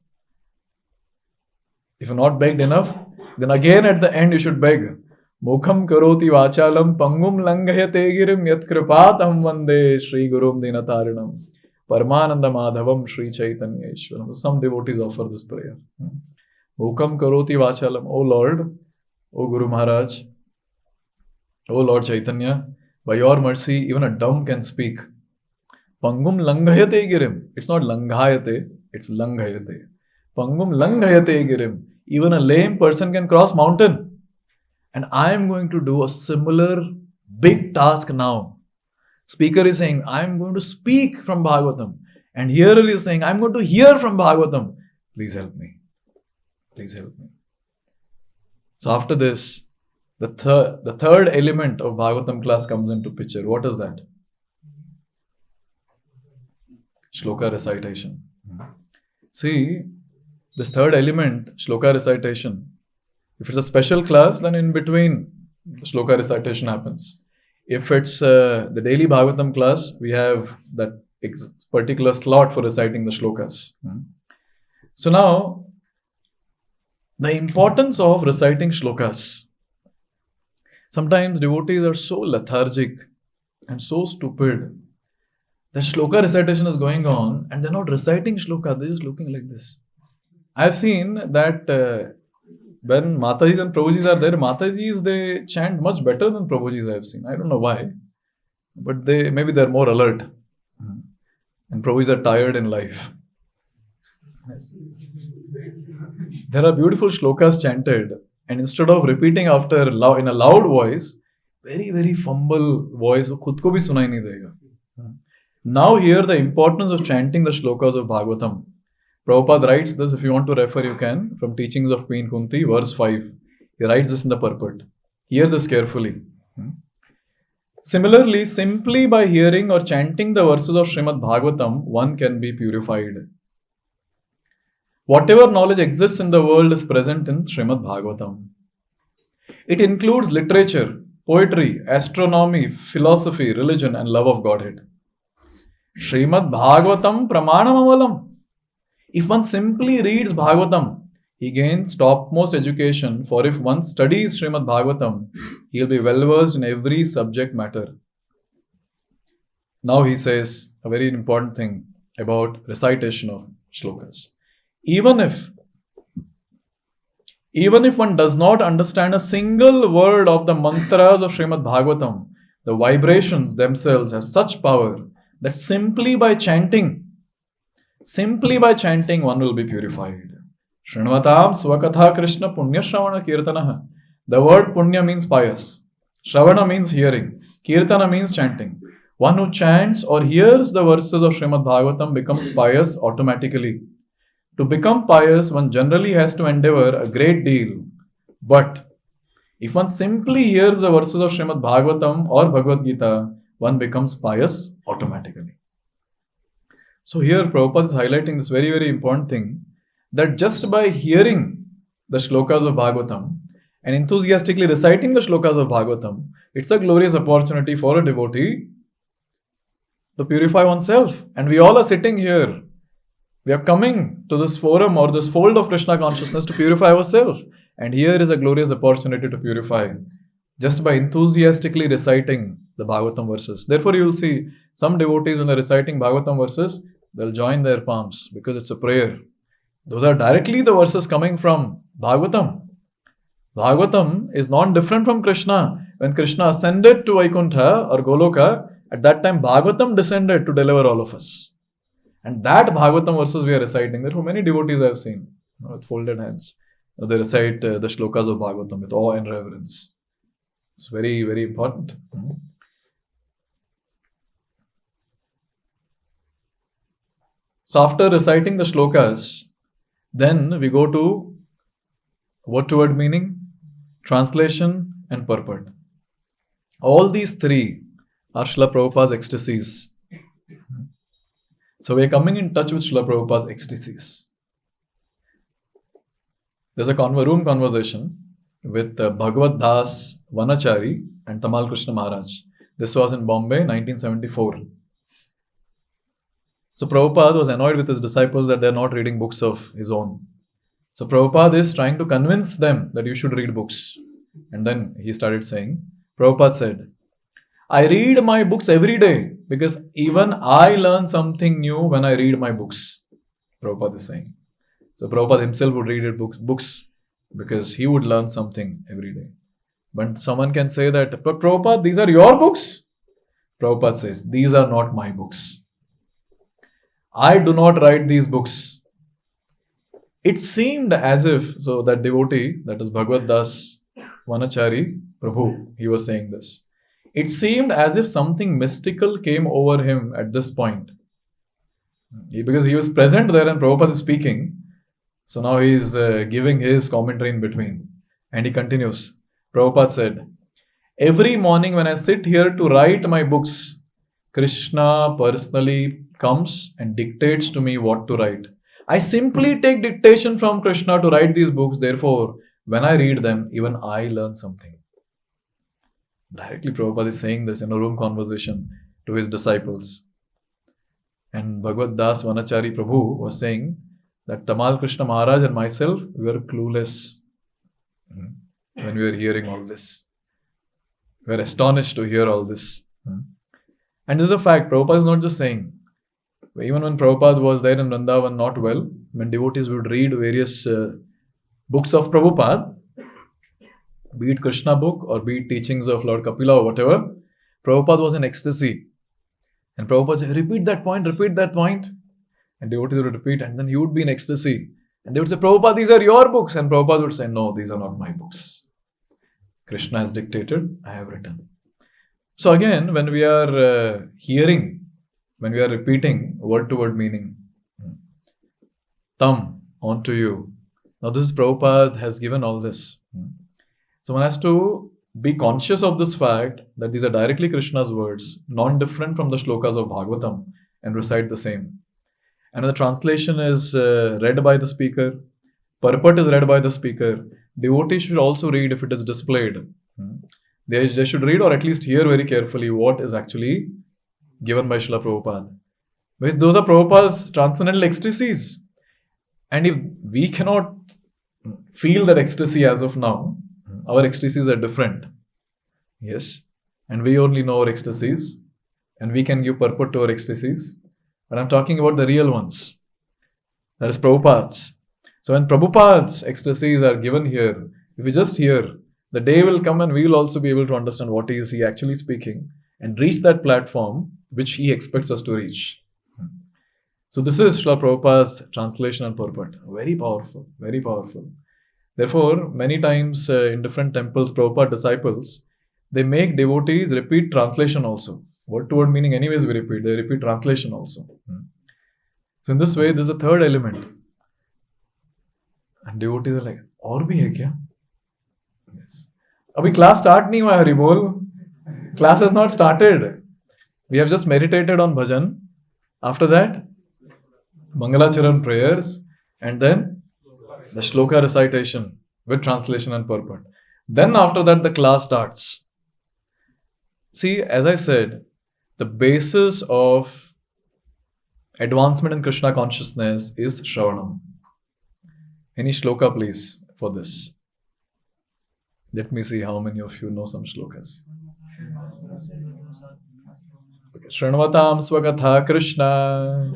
If you're not begged enough, then again at the end you should beg. Mukham karoti vachalam pangum langhayate girim yat kripatam vande Shri Gurum Dinatarinam Paramananda Madhavam Shri Chaitanya Ishwaram. Some devotees offer this prayer. Mukham karoti vachalam. O Lord, O Guru Maharaj, O Lord Chaitanya, by your mercy, even a dumb can speak. Pangum langhayate girim. It's not langhayate, it's langhayate. Pangum langhayate girim. Even a lame person can cross mountain. And I am going to do a similar big task now. Speaker is saying, I am going to speak from Bhagavatam. And hearer is saying, I am going to hear from Bhagavatam. Please help me. Please help me. So after this, the third element of Bhagavatam class comes into picture. What is that? Shloka recitation. See, this third element, shloka recitation, if it's a special class, then in between the shloka recitation happens. If it's the daily Bhagavatam class, we have that particular slot for reciting the shlokas. So now, the importance of reciting shlokas. Sometimes devotees are so lethargic and so stupid that shloka recitation is going on and they're not reciting shloka, they're just looking like this. I've seen that when Matajis and Prabhujis are there, Matajis, they chant much better than Prabhujis I've seen. I don't know why. But maybe they're more alert. And Prabhujis are tired in life. Yes. There are beautiful shlokas chanted. And instead of repeating after in a loud voice, very, very fumble voice, khud ko bhi sunai nahi dega. Now hear the importance of chanting the shlokas of Bhagavatam. Prabhupada writes this, if you want to refer, you can, from Teachings of Queen Kunti, verse 5. He writes this in the purport. Hear this carefully. Similarly, simply by hearing or chanting the verses of Srimad Bhagavatam, one can be purified. Whatever knowledge exists in the world is present in Srimad Bhagavatam. It includes literature, poetry, astronomy, philosophy, religion, and love of Godhead. Srimad Bhagavatam pramanam amalam. If one simply reads Bhagavatam, he gains topmost education, for if one studies Srimad Bhagavatam, he will be well versed in every subject matter. Now he says a very important thing about recitation of shlokas. Even if one does not understand a single word of the mantras of Srimad Bhagavatam, the vibrations themselves have such power that simply by chanting one will be purified. Shrinvatam swakatha Krishna punya shravana kirtanaha. The word punya means pious. Shravana means hearing. Kirtana means chanting. One who chants or hears the verses of Srimad Bhagavatam becomes pious automatically. To become pious, one generally has to endeavor a great deal. But if one simply hears the verses of Srimad Bhagavatam or Bhagavad-gita, one becomes pious automatically. So here Prabhupada is highlighting this very, very important thing, that just by hearing the shlokas of Bhagavatam and enthusiastically reciting the shlokas of Bhagavatam, it's a glorious opportunity for a devotee to purify oneself. And we all are sitting here. We are coming to this forum or this fold of Krishna consciousness to purify ourselves. And here is a glorious opportunity to purify just by enthusiastically reciting the Bhagavatam verses. Therefore, you will see some devotees when they are reciting Bhagavatam verses, they'll join their palms because it's a prayer. Those are directly the verses coming from Bhagavatam. Bhagavatam is not different from Krishna. When Krishna ascended to Vaikuntha or Goloka, at that time Bhagavatam descended to deliver all of us. And that Bhagavatam verses we are reciting. Therefore, many devotees I have seen with folded hands. They recite the shlokas of Bhagavatam with awe and reverence. It's very, very important. So after reciting the shlokas, then we go to word-to-word meaning, translation, and purport. All these three are Srila Prabhupada's ecstasies. So we are coming in touch with Srila Prabhupada's ecstasies. There's a room conversation with Bhagavad Das Vanachari and Tamal Krishna Maharaj. This was in Bombay, 1974. So Prabhupada was annoyed with his disciples that they're not reading books of his own. So Prabhupada is trying to convince them that you should read books. And then he started saying, Prabhupada said, I read my books every day because even I learn something new when I read my books. Prabhupada is saying. So Prabhupada himself would read books because he would learn something every day. But someone can say that, but Prabhupada, these are your books. Prabhupada says, these are not my books. I do not write these books. It seemed as if, so that devotee, that is Bhagavad Das Vanachari Prabhu, he was saying this. It seemed as if something mystical came over him at this point. Because he was present there and Prabhupada is speaking. So now he is giving his commentary in between. And he continues. Prabhupada said, every morning when I sit here to write my books, Krishna personally comes and dictates to me what to write. I simply take dictation from Krishna to write these books. Therefore, when I read them, even I learn something. Directly Prabhupada is saying this in a room conversation to his disciples. And Bhagavad Das Vanachari Prabhu was saying that Tamal Krishna Maharaj and myself, we were clueless when we were hearing all this. We were astonished to hear all this. And this is a fact. Prabhupada is not just saying. Even when Prabhupada was there in Vrindavan not well, when devotees would read various books of Prabhupada, be it Krishna book or be it teachings of Lord Kapila or whatever, Prabhupada was in ecstasy. And Prabhupada said, repeat that point. And devotees would repeat and then he would be in ecstasy. And they would say, Prabhupada, these are your books. And Prabhupada would say, no, these are not my books. Krishna has dictated, I have written. So again, when we are hearing, when we are repeating word to word meaning, Tam, on to you. Now this is Prabhupada has given all this. So one has to be conscious of this fact that these are directly Krishna's words, non-different from the shlokas of Bhagavatam, and recite the same. And the translation is read by the speaker, purport is read by the speaker, devotees should also read if it is displayed. They should read or at least hear very carefully what is actually given by Srila Prabhupada. Because those are Prabhupada's transcendental ecstasies. And if we cannot feel that ecstasy as of now, our ecstasies are different. Yes. And we only know our ecstasies. And we can give purport to our ecstasies. But I'm talking about the real ones. That is Prabhupada's. So when Prabhupada's ecstasies are given here, if we just hear, the day will come and we will also be able to understand what is he actually speaking and reach that platform which he expects us to reach. So this is Srila Prabhupada's translation and purport. Very powerful, very powerful. Therefore, many times in different temples, Prabhupada disciples, they make devotees repeat translation also. Word to word meaning anyways we repeat, they repeat translation also. So in this way, this is the third element. And devotees are like, और भी है क्या? Yes. अभी class start नहीं हुआ हरि बोल. Class has not started. We have just meditated on bhajan. After that, Mangalacharan prayers and then the shloka recitation with translation and purport. Then after that, the class starts. See, as I said, the basis of advancement in Krishna consciousness is Shravanam. Any shloka, please, for this. Let me see how many of you know some shlokas. Okay. Shranvatam Swakatha Krishna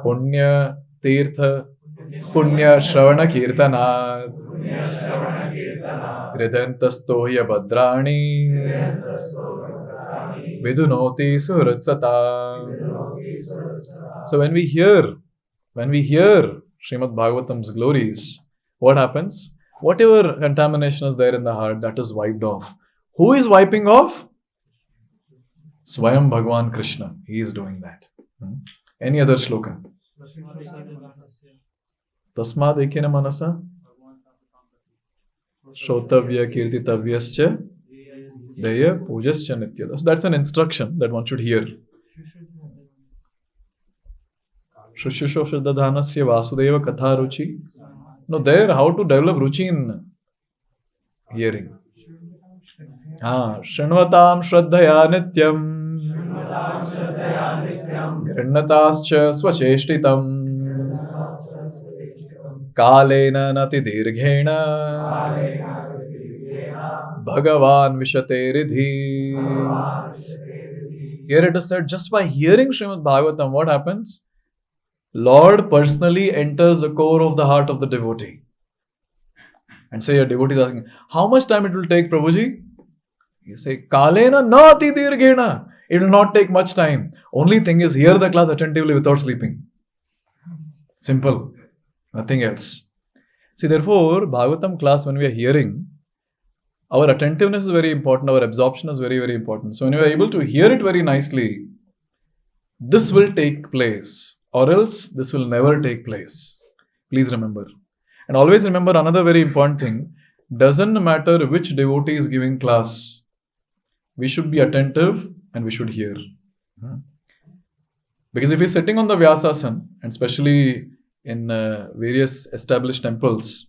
Punya Tirtha Punya Shravana Kirtanat Ridantastohya Badrani Vidunoti Suratsata. So when we hear Srimad Bhagavatam's glories, what happens? Whatever contamination is there in the heart, that is wiped off. Who is wiping off? Swayam Bhagavan Krishna. He is doing that. Any other shloka? Tasmad ekena manasa Shrotavya kirtitavyascha Deya pujascha nityada. So that's an instruction that one should hear. Shushusho Shuddhadhanasya Vasudeva Katharuchi No, there, how to develop ruchi in hearing. Shrinvatam Shraddhaya Nityam Grinnatascha Swacheshtitam Kalena Nati Dirghena Bhagavan Vishate Ridhi. Here it is said, just by hearing Srimad Bhagavatam, what happens? Lord personally enters the core of the heart of the devotee. And say your devotee is asking, how much time it will take, Prabhuji? You say, Kalena nati dirghena. It will not take much time. Only thing is, hear the class attentively without sleeping. Simple. Nothing else. See, therefore, Bhagavatam class, when we are hearing, our attentiveness is very important. Our absorption is very, very important. So when you are able to hear it very nicely, this will take place. Or else, this will never take place. Please remember. And always remember another very important thing. Doesn't matter which devotee is giving class. We should be attentive and we should hear. Because if he's sitting on the Vyasasana, and especially in various established temples,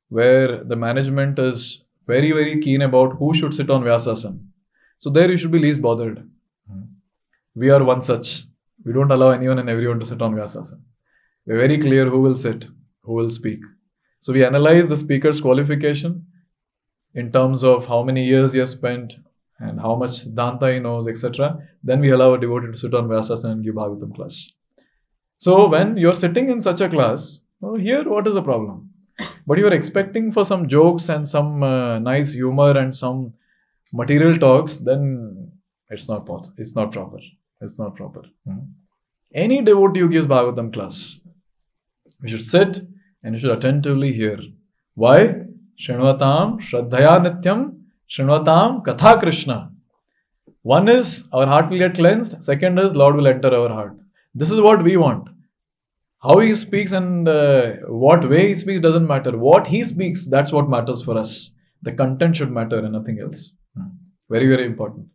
where the management is very, very keen about who should sit on Vyasasana, so there you should be least bothered. We are one such. We don't allow anyone and everyone to sit on Vyasasana. We're very clear who will sit, who will speak. So we analyze the speaker's qualification in terms of how many years he has spent and how much Siddhanta he knows, etc. Then we allow a devotee to sit on Vyasasana and give Bhagavatam class. So when you're sitting in such a class, here what is the problem? But you are expecting for some jokes and some nice humor and some material talks, then it's not proper. It's not proper. Any devotee who gives Bhagavatam class, we should sit and you should attentively hear. Why? Shrinvatam Shraddhaya Nityam Shrinvatam Katha Krishna. One is our heart will get cleansed. Second is Lord will enter our heart. This is what we want. How he speaks and what way he speaks doesn't matter. What he speaks, that's what matters for us. The content should matter and nothing else. Very, very important.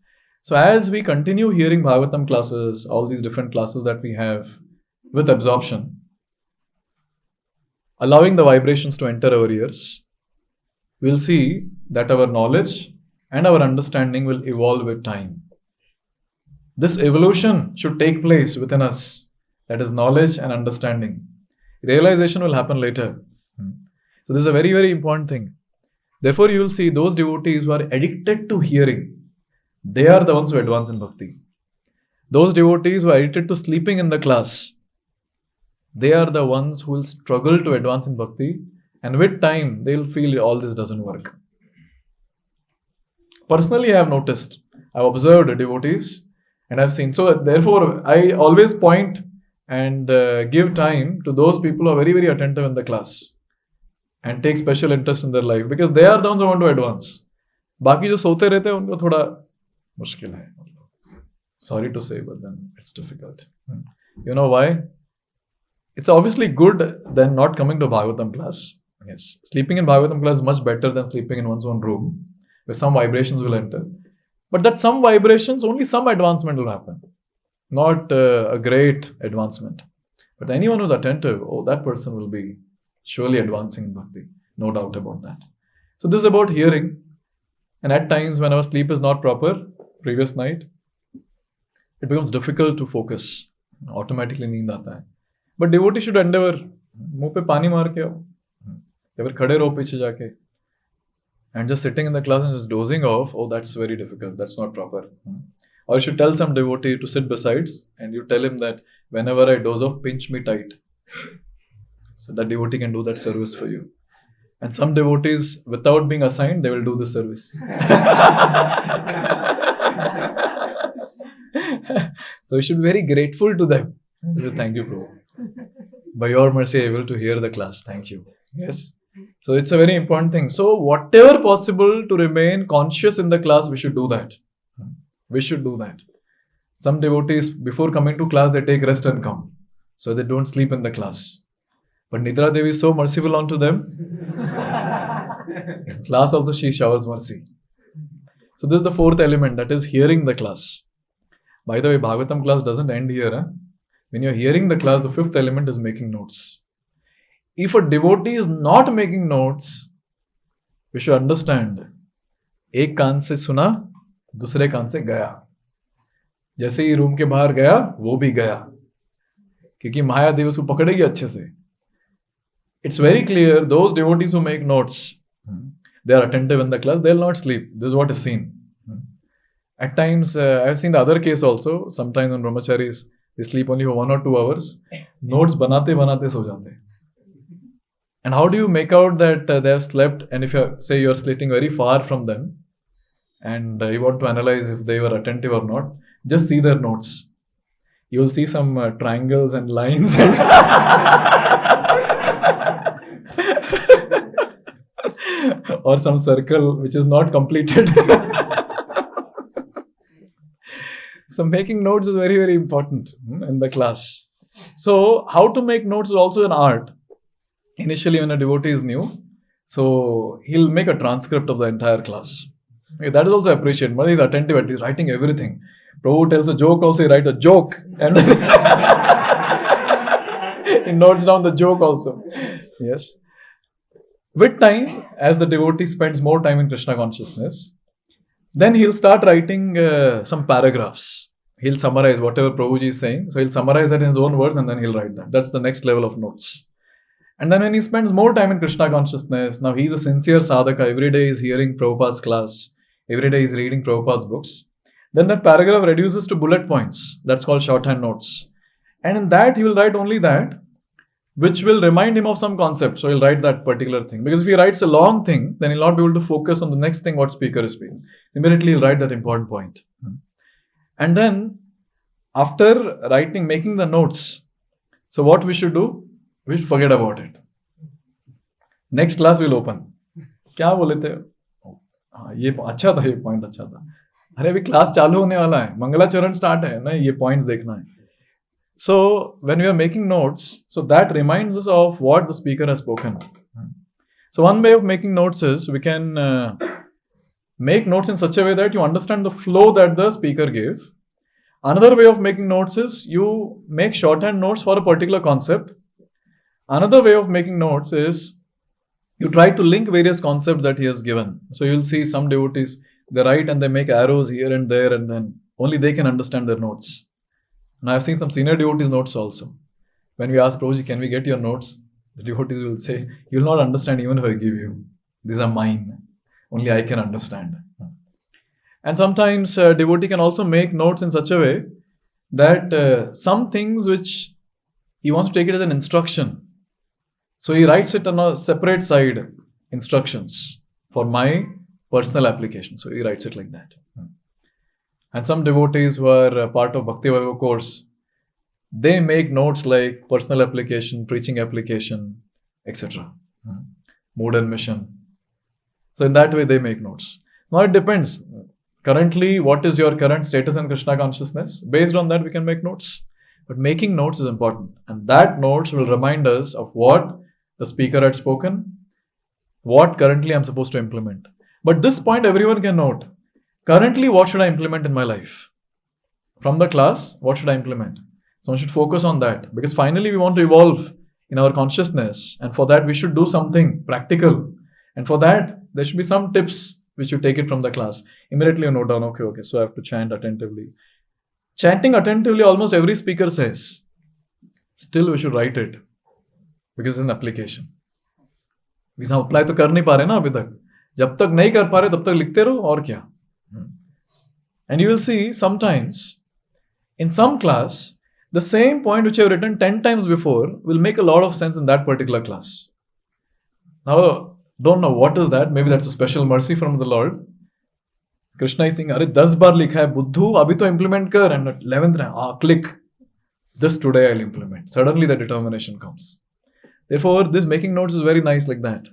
So as we continue hearing Bhagavatam classes, all these different classes that we have with absorption, allowing the vibrations to enter our ears, we'll see that our knowledge and our understanding will evolve with time. This evolution should take place within us. That is knowledge and understanding. Realization will happen later. So this is a very, very important thing. Therefore, you will see those devotees who are addicted to hearing, they are the ones who advance in bhakti. Those devotees who are addicted to sleeping in the class, they are the ones who will struggle to advance in bhakti, and with time, they will feel all this doesn't work. Personally, I have noticed, I've observed devotees, and I've seen. So therefore, I always point and give time to those people who are very, very attentive in the class and take special interest in their life, because they are the ones who want to advance. बाकी जो सोते रहते हैं उनको थोड़ा मुश्किल है. Sorry to say, but then it's difficult. You know why? It's obviously good than not coming to Bhagavatam class. Yes, sleeping in Bhagavatam class is much better than sleeping in one's own room, where some vibrations will enter. But that some vibrations, only some advancement will happen. Not a great advancement. But anyone who's attentive, that person will be surely advancing in bhakti. No doubt about that. So this is about hearing. And at times when our sleep is not proper, previous night, it becomes difficult to focus. Automatically neend aata hai. But devotee should endeavor, मुंह पे पानी मार के आओ, या फिर खड़े रहो पीछे जाके. And just sitting in the class and just dozing off, that's very difficult. That's not proper. Or you should tell some devotee to sit besides and you tell him that whenever I doze off, pinch me tight. So that devotee can do that service for you. And some devotees, without being assigned, they will do the service. So we should be very grateful to them. Thank you, Prabhu. By your mercy, I able to hear the class. Thank you. Yes. So it's a very important thing. So whatever possible to remain conscious in the class, we should do that. We should do that. Some devotees, before coming to class, they take rest and come. So they don't sleep in the class. But Nidra Devi is so merciful unto them. In class also she showers mercy. So this is the fourth element, that is hearing the class. By the way, Bhagavatam class doesn't end here. When you're hearing the class, the fifth element is making notes. if a devotee is not making notes, we should understand, एक कान से सुना, दूसरे कान से गया. जैसे ही room के बाहर गया, वो भी गया. क्योंकि महादेव उसको पकड़ेगी अच्छे से. It's very clear, those devotees who make notes, they are attentive in the class, they will not sleep. This is what is seen. At times, I have seen the other case also. Sometimes when brahmacharis, they sleep only for 1 or 2 hours. Notes banate so jate. And how do you make out that they have slept? And if you say you are sitting very far from them, and you want to analyze if they were attentive or not, just see their notes. You will see some triangles and lines. Or some circle which is not completed. So making notes is very, very important in the class. So how to make notes is also an art. Initially when a devotee is new, so he'll make a transcript of the entire class. Okay, that is also appreciated. But he's attentive at least, writing everything. Prabhu tells a joke, also he writes a joke. And he notes down the joke also. Yes. With time, as the devotee spends more time in Krishna consciousness, then he'll start writing some paragraphs. He'll summarize whatever Prabhuji is saying. So he'll summarize that in his own words and then he'll write that. That's the next level of notes. And then when he spends more time in Krishna consciousness, now he's a sincere sadhaka. Every day he's hearing Prabhupada's class. Every day he's reading Prabhupada's books. Then that paragraph reduces to bullet points. That's called shorthand notes. And in that, he will write only that, which will remind him of some concept. So he'll write that particular thing. Because if he writes a long thing, then he'll not be able to focus on the next thing what speaker is speaking. Immediately he'll write that important point. And then, after writing, making the notes, so what we should do? We should forget about it. Next class will open. क्या बोले थे? हाँ, ये अच्छा था, ये point अच्छा था. अरे अभी क्लास चालू होने वाला है, मंगलाचरण स्टार्ट है ना, ये पॉइंट्स देखना है. So when we are making notes, so that reminds us of what the speaker has spoken. So one way of making notes is we can make notes in such a way that you understand the flow that the speaker gave. Another way of making notes is you make shorthand notes for a particular concept. Another way of making notes is you try to link various concepts that he has given. So you'll see some devotees, they write and they make arrows here and there, and then only they can understand their notes. And I've seen some senior devotees' notes also. When we ask Prabhuji, can we get your notes? The devotees will say, you will not understand even if I give you. These are mine. Only I can understand. And sometimes a devotee can also make notes in such a way that some things which he wants to take it as an instruction. So he writes it on a separate side, instructions for my personal application. So he writes it like that. And some devotees who are part of Bhakti Vaibhava course, they make notes like personal application, preaching application, etc. Mood and mission. So in that way they make notes. Now it depends. Currently, what is your current status in Krishna consciousness? Based on that we can make notes. But making notes is important. And that notes will remind us of what the speaker had spoken, what currently I'm supposed to implement. But this point everyone can note. Currently, what should I implement in my life? From the class, what should I implement? So one should focus on that. Because finally we want to evolve in our consciousness. And for that we should do something practical. And for that, there should be some tips which you take it from the class. Immediately you note down, okay, so I have to chant attentively. Chanting attentively, almost every speaker says. Still we should write it. Because it's an application. Because हम apply तो कर नहीं पा रहे ना अभी तक. जब तक नहीं कर पा रहे तब तक लिखते रहो और क्या. And you will see sometimes in some class, the same point which I have written 10 times before will make a lot of sense in that particular class. Now, don't know what is that. Maybe that's a special mercy from the Lord. Krishna is saying, "Arey 10 बार लिखा है बुद्धू, अभी तो implement कर." And at 11th, click. This today I'll implement. Suddenly the determination comes. Therefore, this making notes is very nice like that.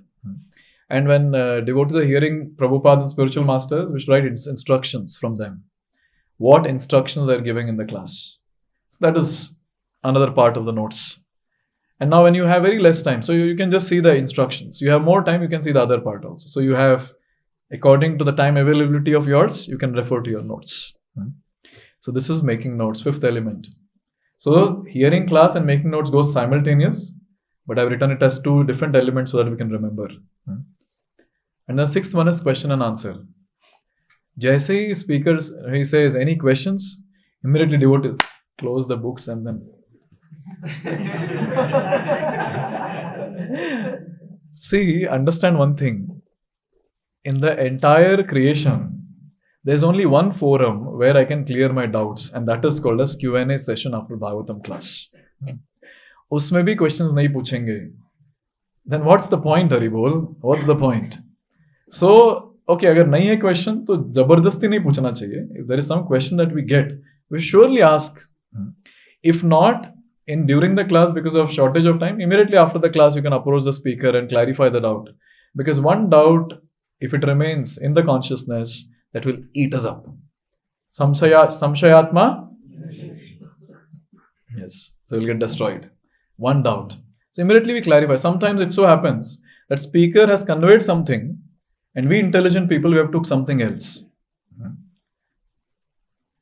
And when devotees are hearing Prabhupada and spiritual masters, we should write instructions from them. What instructions they are giving in the class. So that is another part of the notes. And now when you have very less time, so you can just see the instructions. You have more time, you can see the other part also. So you have, according to the time availability of yours, you can refer to your notes. So this is making notes, fifth element. So hearing class and making notes goes simultaneous. but I've written it as two different elements so that we can remember. And the sixth one is question and answer. Jaise speakers, he says, any questions? Immediately devotee close the books and then. See, understand one thing. In the entire creation, there's only one forum where I can clear my doubts, and that is called as Q&A session after Bhagavatam class. Usme bhi questions nahi puchenge. Then what's the point, Haribol? What's the point? So, okay, agar nahi hai question, to zabardasti nahi puchna chahiye. If there is some question that we get, we surely ask. If not, during the class, because of shortage of time, immediately after the class, you can approach the speaker and clarify the doubt. Because one doubt, if it remains in the consciousness, that will eat us up. Samshayatma? Yes. So it will get destroyed. One doubt. So immediately we clarify. Sometimes it so happens that speaker has conveyed something and we intelligent people, we have took something else.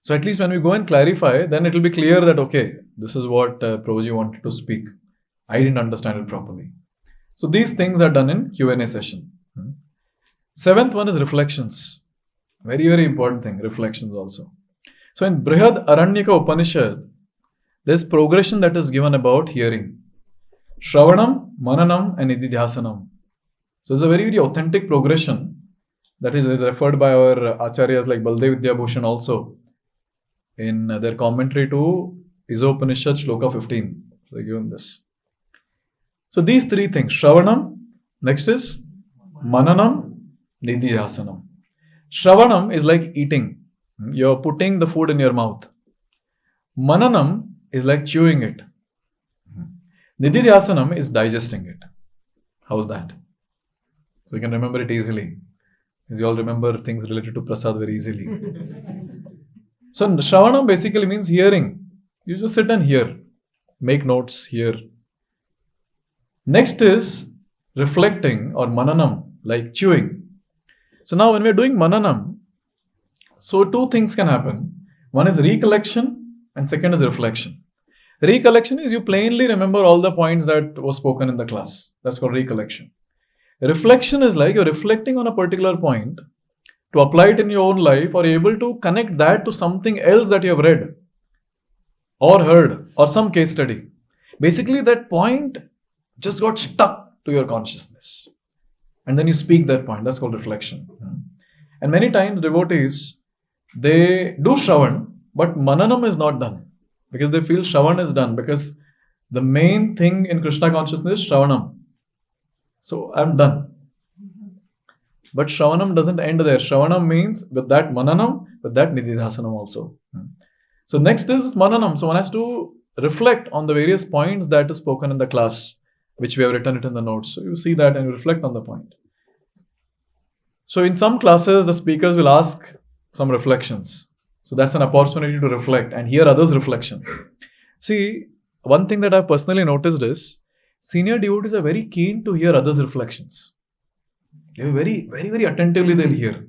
So at least when we go and clarify, then it will be clear that, okay, this is what Prabhuji wanted to speak. I didn't understand it properly. So these things are done in Q&A session. Seventh one is reflections. Very, very important thing, reflections also. So in Brihad Aranyaka Upanishad, there's progression that is given about hearing. Shravanam, Mananam and Nididhyasanam. So it's a very, very authentic progression that is referred by our acharyas like Baldev Vidyabhushan also in their commentary to Isopanishad Shloka 15. So they're given this. So these three things, Shravanam, next is Mananam, Nididhyasanam. Shravanam is like eating. You're putting the food in your mouth. Mananam is like chewing it. Nididhyasanam is digesting it. How's that? So you can remember it easily. Because you all remember things related to Prasad very easily. So Shravanam basically means hearing. You just sit and hear. Make notes, hear. Next is reflecting or Mananam, like chewing. So now when we are doing Mananam, so two things can happen. One is recollection and second is reflection. Recollection is you plainly remember all the points that was spoken in the class. That's called recollection. Reflection is like you're reflecting on a particular point to apply it in your own life or able to connect that to something else that you have read or heard or some case study. Basically that point just got stuck to your consciousness. And then you speak that point. That's called reflection. And many times devotees, they do Shravan, but Mananam is not done. Because they feel Shravan is done. Because the main thing in Krishna consciousness is Shravanam. So I'm done. But Shravanam doesn't end there. Shravanam means with that Mananam, with that Nididhyasanam also. So next is Mananam. So one has to reflect on the various points that is spoken in the class, which we have written it in the notes. So you see that and you reflect on the point. So in some classes, the speakers will ask some reflections. So that's an opportunity to reflect and hear others' reflection. See, one thing that I've personally noticed is senior devotees are very keen to hear others' reflections. They're very, very, very attentively they'll hear.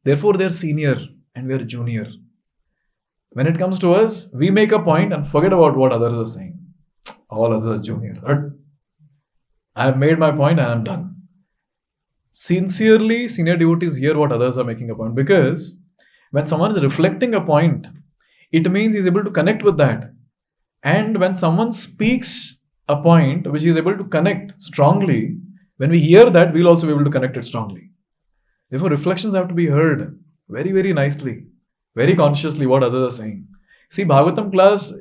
Therefore, they're senior and we're junior. When it comes to us, we make a point and forget about what others are saying. All others are junior. But I have made my point and I'm done. Sincerely, senior devotees hear what others are making a point. Because when someone is reflecting a point, it means he's able to connect with that. And when someone speaks a point which he is able to connect strongly, when we hear that, we'll also be able to connect it strongly. Therefore, reflections have to be heard very, very nicely, very consciously what others are saying. See, Bhagavatam class,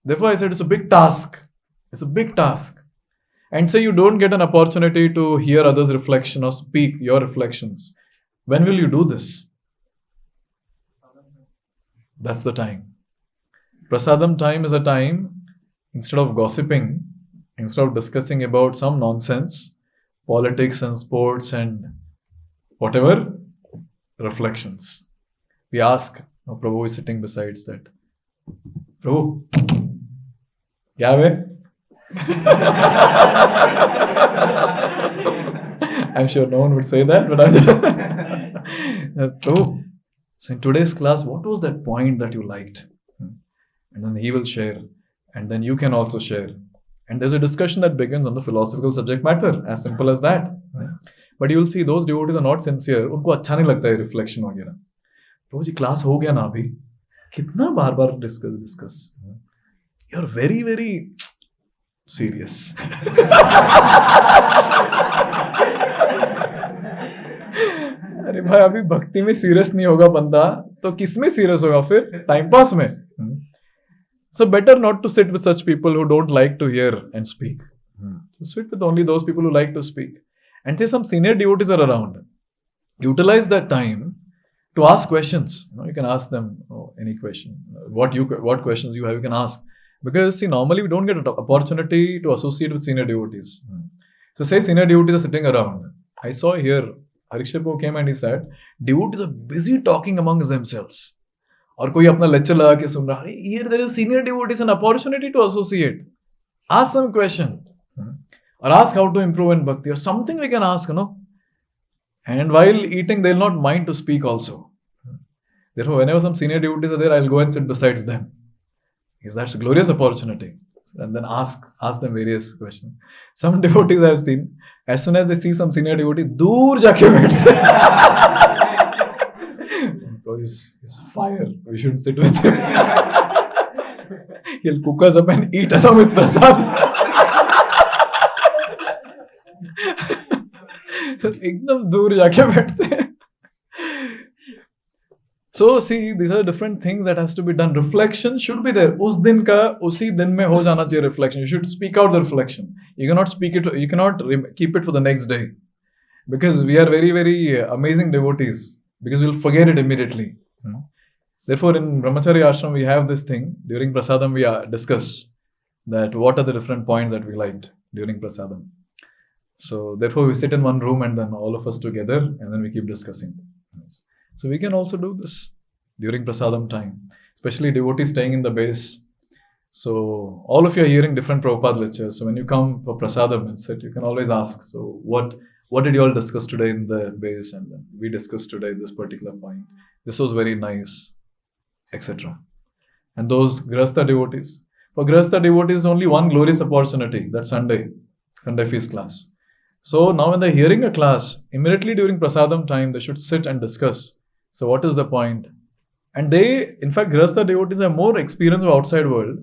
therefore I said it's a big task. It's a big task. And say you don't get an opportunity to hear others' reflection or speak your reflections. When will you do this? That's the time. Prasadam time is a time, instead of gossiping, instead of discussing about some nonsense, politics and sports and whatever, reflections. We ask, Prabhu is sitting besides that. Prabhu, kya hai? I'm sure no one would say that, but I'm Prabhu, so in today's class, what was that point that you liked? And then he will share. And then you can also share. And there's a discussion that begins on the philosophical subject matter, as simple as that. But you will see those devotees are not sincere. उनको अच्छा नहीं लगता है reflection वगैरह. तो जी class हो गया ना अभी, कितना बार बार discuss. You're very very serious. अरे भाई अभी भक्ति में सीरियस नहीं होगा बंदा तो किस में सीरियस होगा फिर? टाइम पास में. So better not to sit with such people who don't like to hear and speak. Sit with only those people who like to speak. And say some senior devotees are around. Utilize that time to ask questions. You can ask them any question. What questions you have, you can ask. Because see, normally we don't get an opportunity to associate with senior devotees. So say senior devotees are sitting around. I saw here, Harishyapo came and he said, devotees are busy talking amongst themselves. और कोई अपना lecture लगा के सुन रहा है, here there is senior devotees an opportunity to associate. Ask some question. Or ask how to improve in bhakti. Or something we can ask, And while eating, they'll not mind to speak also. Therefore, whenever some senior devotees are there, I'll go and sit beside them. Because that's a glorious opportunity. And then ask them various questions. Some devotees I have seen, as soon as they see some senior devotee, दूर जाके बैठते हैं. He's fire. We shouldn't sit with him. He'll cook us up and eat along with prasad. एकदम दूर जाके बैठते हैं. So see, these are different things that has to be done. Reflection should be there. उस दिन का उसी दिन में हो जाना चाहिए reflection. You should speak out the reflection. You cannot speak it. You cannot keep it for the next day, because we are very very amazing devotees. Because we'll forget it immediately. Therefore, in Brahmacharya Ashram, we have this thing. During Prasadam, we discuss that what are the different points that we liked during Prasadam. So, therefore, we sit in one room and then all of us together and then we keep discussing. So, we can also do this during Prasadam time, especially devotees staying in the base. So, all of you are hearing different Prabhupada lectures. So, when you come for Prasadam and sit, you can always ask, so what did you all discuss today in the base? And then we discussed today this particular point. This was very nice, etc. And those Grihastha devotees. For Grihastha devotees, only one glorious opportunity, that Sunday feast class. So now when they're hearing a class, immediately during Prasadam time, they should sit and discuss. So what is the point? And they, in fact, Grihastha devotees have more experience of outside world.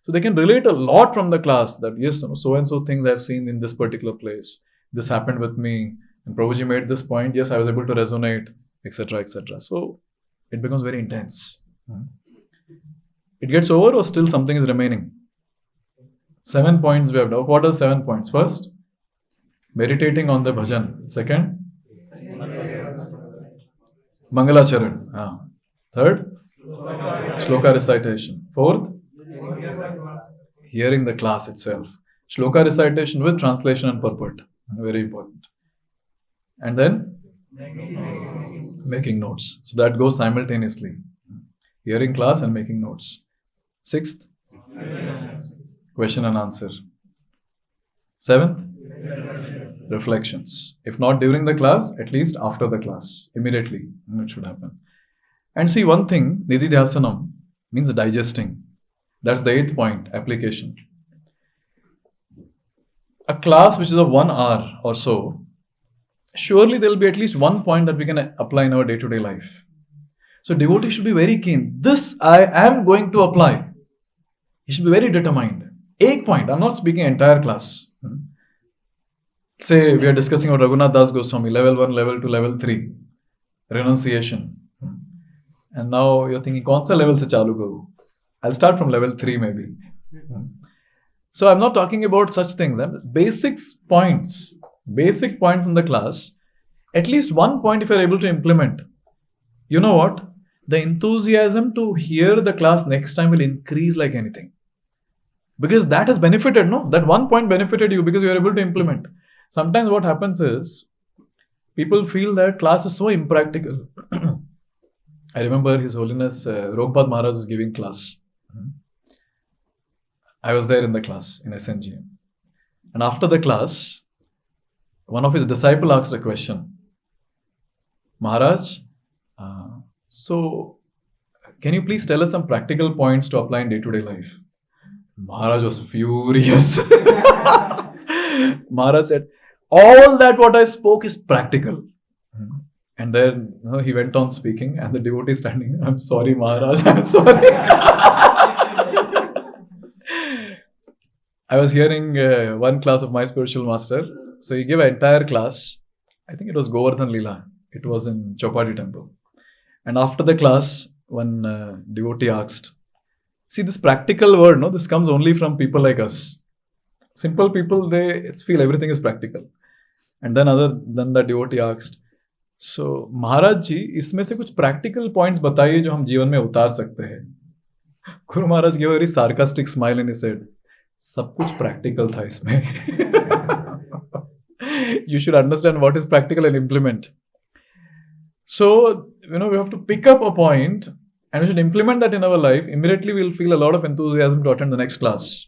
So they can relate a lot from the class that, yes, so and so things I've seen in this particular place. This happened with me, and Prabhuji made this point. Yes, I was able to resonate, etc., etc. So it becomes very intense. It gets over, or still something is remaining? 7 points we have done. What are 7 points? First, meditating on the bhajan. Second, Mangalacharan. Third, shloka recitation. Fourth, hearing the class itself. Shloka recitation with translation and purport. Very important. And then making notes. So that goes simultaneously. Hearing class and making notes. Sixth, question and answer. Seventh, reflections. If not during the class, at least after the class. Immediately, it should happen. And see, one thing, nididhyasanam means digesting. That's the 8th point, application. A class which is of 1 hour or so, surely there will be at least one point that we can apply in our day-to-day life. So devotee should be very keen. This I am going to apply. He should be very determined. 8 point. I'm not speaking entire class. Say we are discussing about Raghunath Das Goswami, level 1, level 2, level 3. Renunciation. And now you're thinking, kaun sa level se chalu karu? I'll start from level 3 maybe. So I'm not talking about such things. Basic points from the class. At least one point if you're able to implement. You know what? The enthusiasm to hear the class next time will increase like anything. Because that has benefited, no? That one point benefited you because you are able to implement. Sometimes what happens is, people feel that class is so impractical. I remember His Holiness Raghunath Maharaj was giving class. I was there in the class in SNG. And after the class, one of his disciples asked a question. Maharaj, so can you please tell us some practical points to apply in day-to-day life? Maharaj was furious. Maharaj said, all that what I spoke is practical. And then he went on speaking, and the devotee standing, I'm sorry, Maharaj, I'm sorry. I was hearing one class of my spiritual master. So he gave an entire class. I think it was Govardhan Leela. It was in Chopadi temple. And after the class, one devotee asked, see, this practical word, no, this comes only from people like us. Simple people, they feel everything is practical. And then the devotee asked, so Maharaj ji, इसमें से कुछ practical points बताइए जो हम जीवन में उतार सकते हैं. Guru Maharaj gave a very sarcastic smile and he said, सब कुछ practical था इसमें. You should understand what is practical and implement. So, we have to pick up a point and we should implement that in our life. Immediately we'll feel a lot of enthusiasm to attend the next class.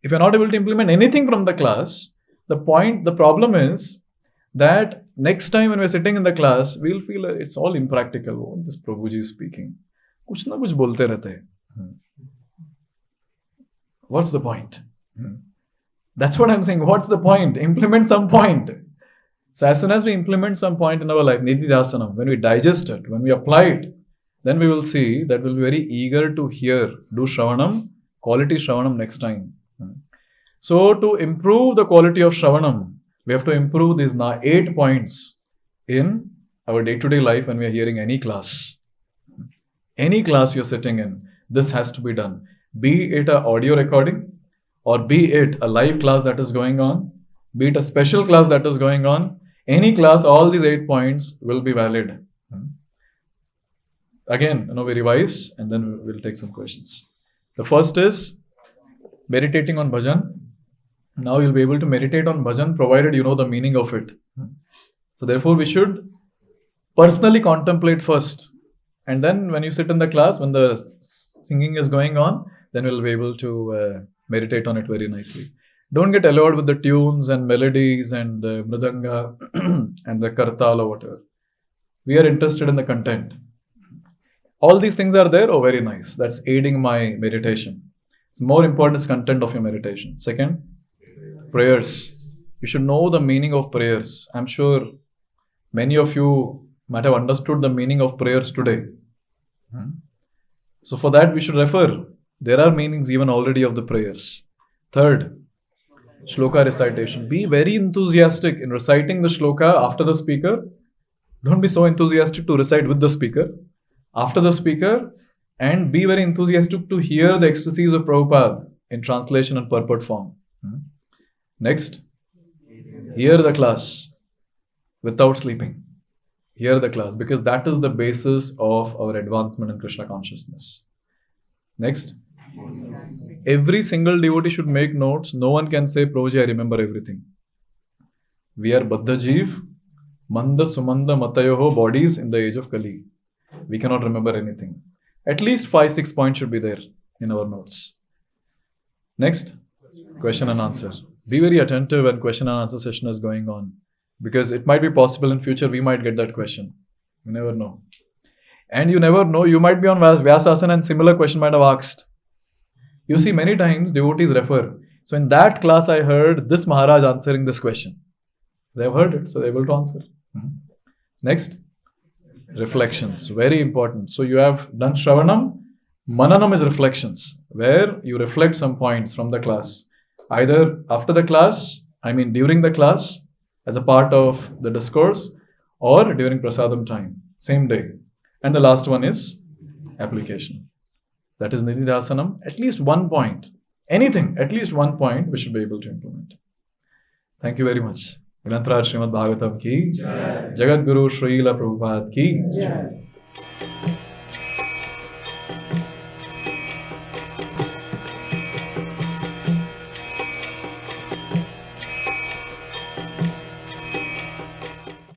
If you're not able to implement anything from the class, the problem is that next time when we're sitting in the class, we'll feel it's all impractical. Oh, this Prabhuji is speaking. Kuch na kuch bolte rehte hai. What's the point? That's what I'm saying. What's the point? Implement some point. So as soon as we implement some point in our life, Nididhasanam, when we digest it, when we apply it, then we will see that we'll be very eager to hear, do Shravanam, quality Shravanam next time. So to improve the quality of Shravanam, we have to improve these 8 points in our day-to-day life when we are hearing any class. Any class you're sitting in, this has to be done. Be it an audio recording, or be it a live class that is going on, be it a special class that is going on, any class, all these 8 points will be valid. Again, we revise and then we'll take some questions. The first is meditating on bhajan. Now you'll be able to meditate on bhajan provided you know the meaning of it. So therefore we should personally contemplate first. And then when you sit in the class, when the singing is going on, then we'll be able to meditate on it very nicely. Don't get allured with the tunes and melodies and the mridanga and the kartal or whatever. We are interested in the content. All these things are there, very nice. That's aiding my meditation. It's more important is content of your meditation. Second, prayers. You should know the meaning of prayers. I'm sure many of you might have understood the meaning of prayers today. So for that we should refer. There are meanings even already of the prayers. Third, shloka recitation. Be very enthusiastic in reciting the shloka after the speaker. Don't be so enthusiastic to recite with the speaker. After the speaker, and be very enthusiastic to hear the ecstasies of Prabhupada in translation and purport form. Next, hear the class without sleeping. Hear the class because that is the basis of our advancement in Krishna consciousness. Next, every single devotee should make notes. No one can say, Prabhuji, I remember everything. We are Baddha Jeev, Manda Sumanda Matayoho bodies in the age of Kali. We cannot remember anything. At least 5-6 points should be there in our notes. Next, question and answer. Be very attentive when question and answer session is going on. Because it might be possible in future we might get that question. You never know. And you never know, you might be on Vyasasana and similar question might have asked. You see, many times devotees refer. So in that class I heard this Maharaj answering this question. They have heard it, so they're able to answer. Next, reflections. Very important. So you have done Shravanam. Mananam is reflections, where you reflect some points from the class. Either after the class, during the class, as a part of the discourse, or during prasadam time, same day. And the last one is application. That is Nididhasanam. At least 1 point. Anything, at least 1 point we should be able to implement. Thank you very much. Grantraj Srimad Bhagavatam ki Jai. Jagat Guru Srila Prabhupada ki Jai.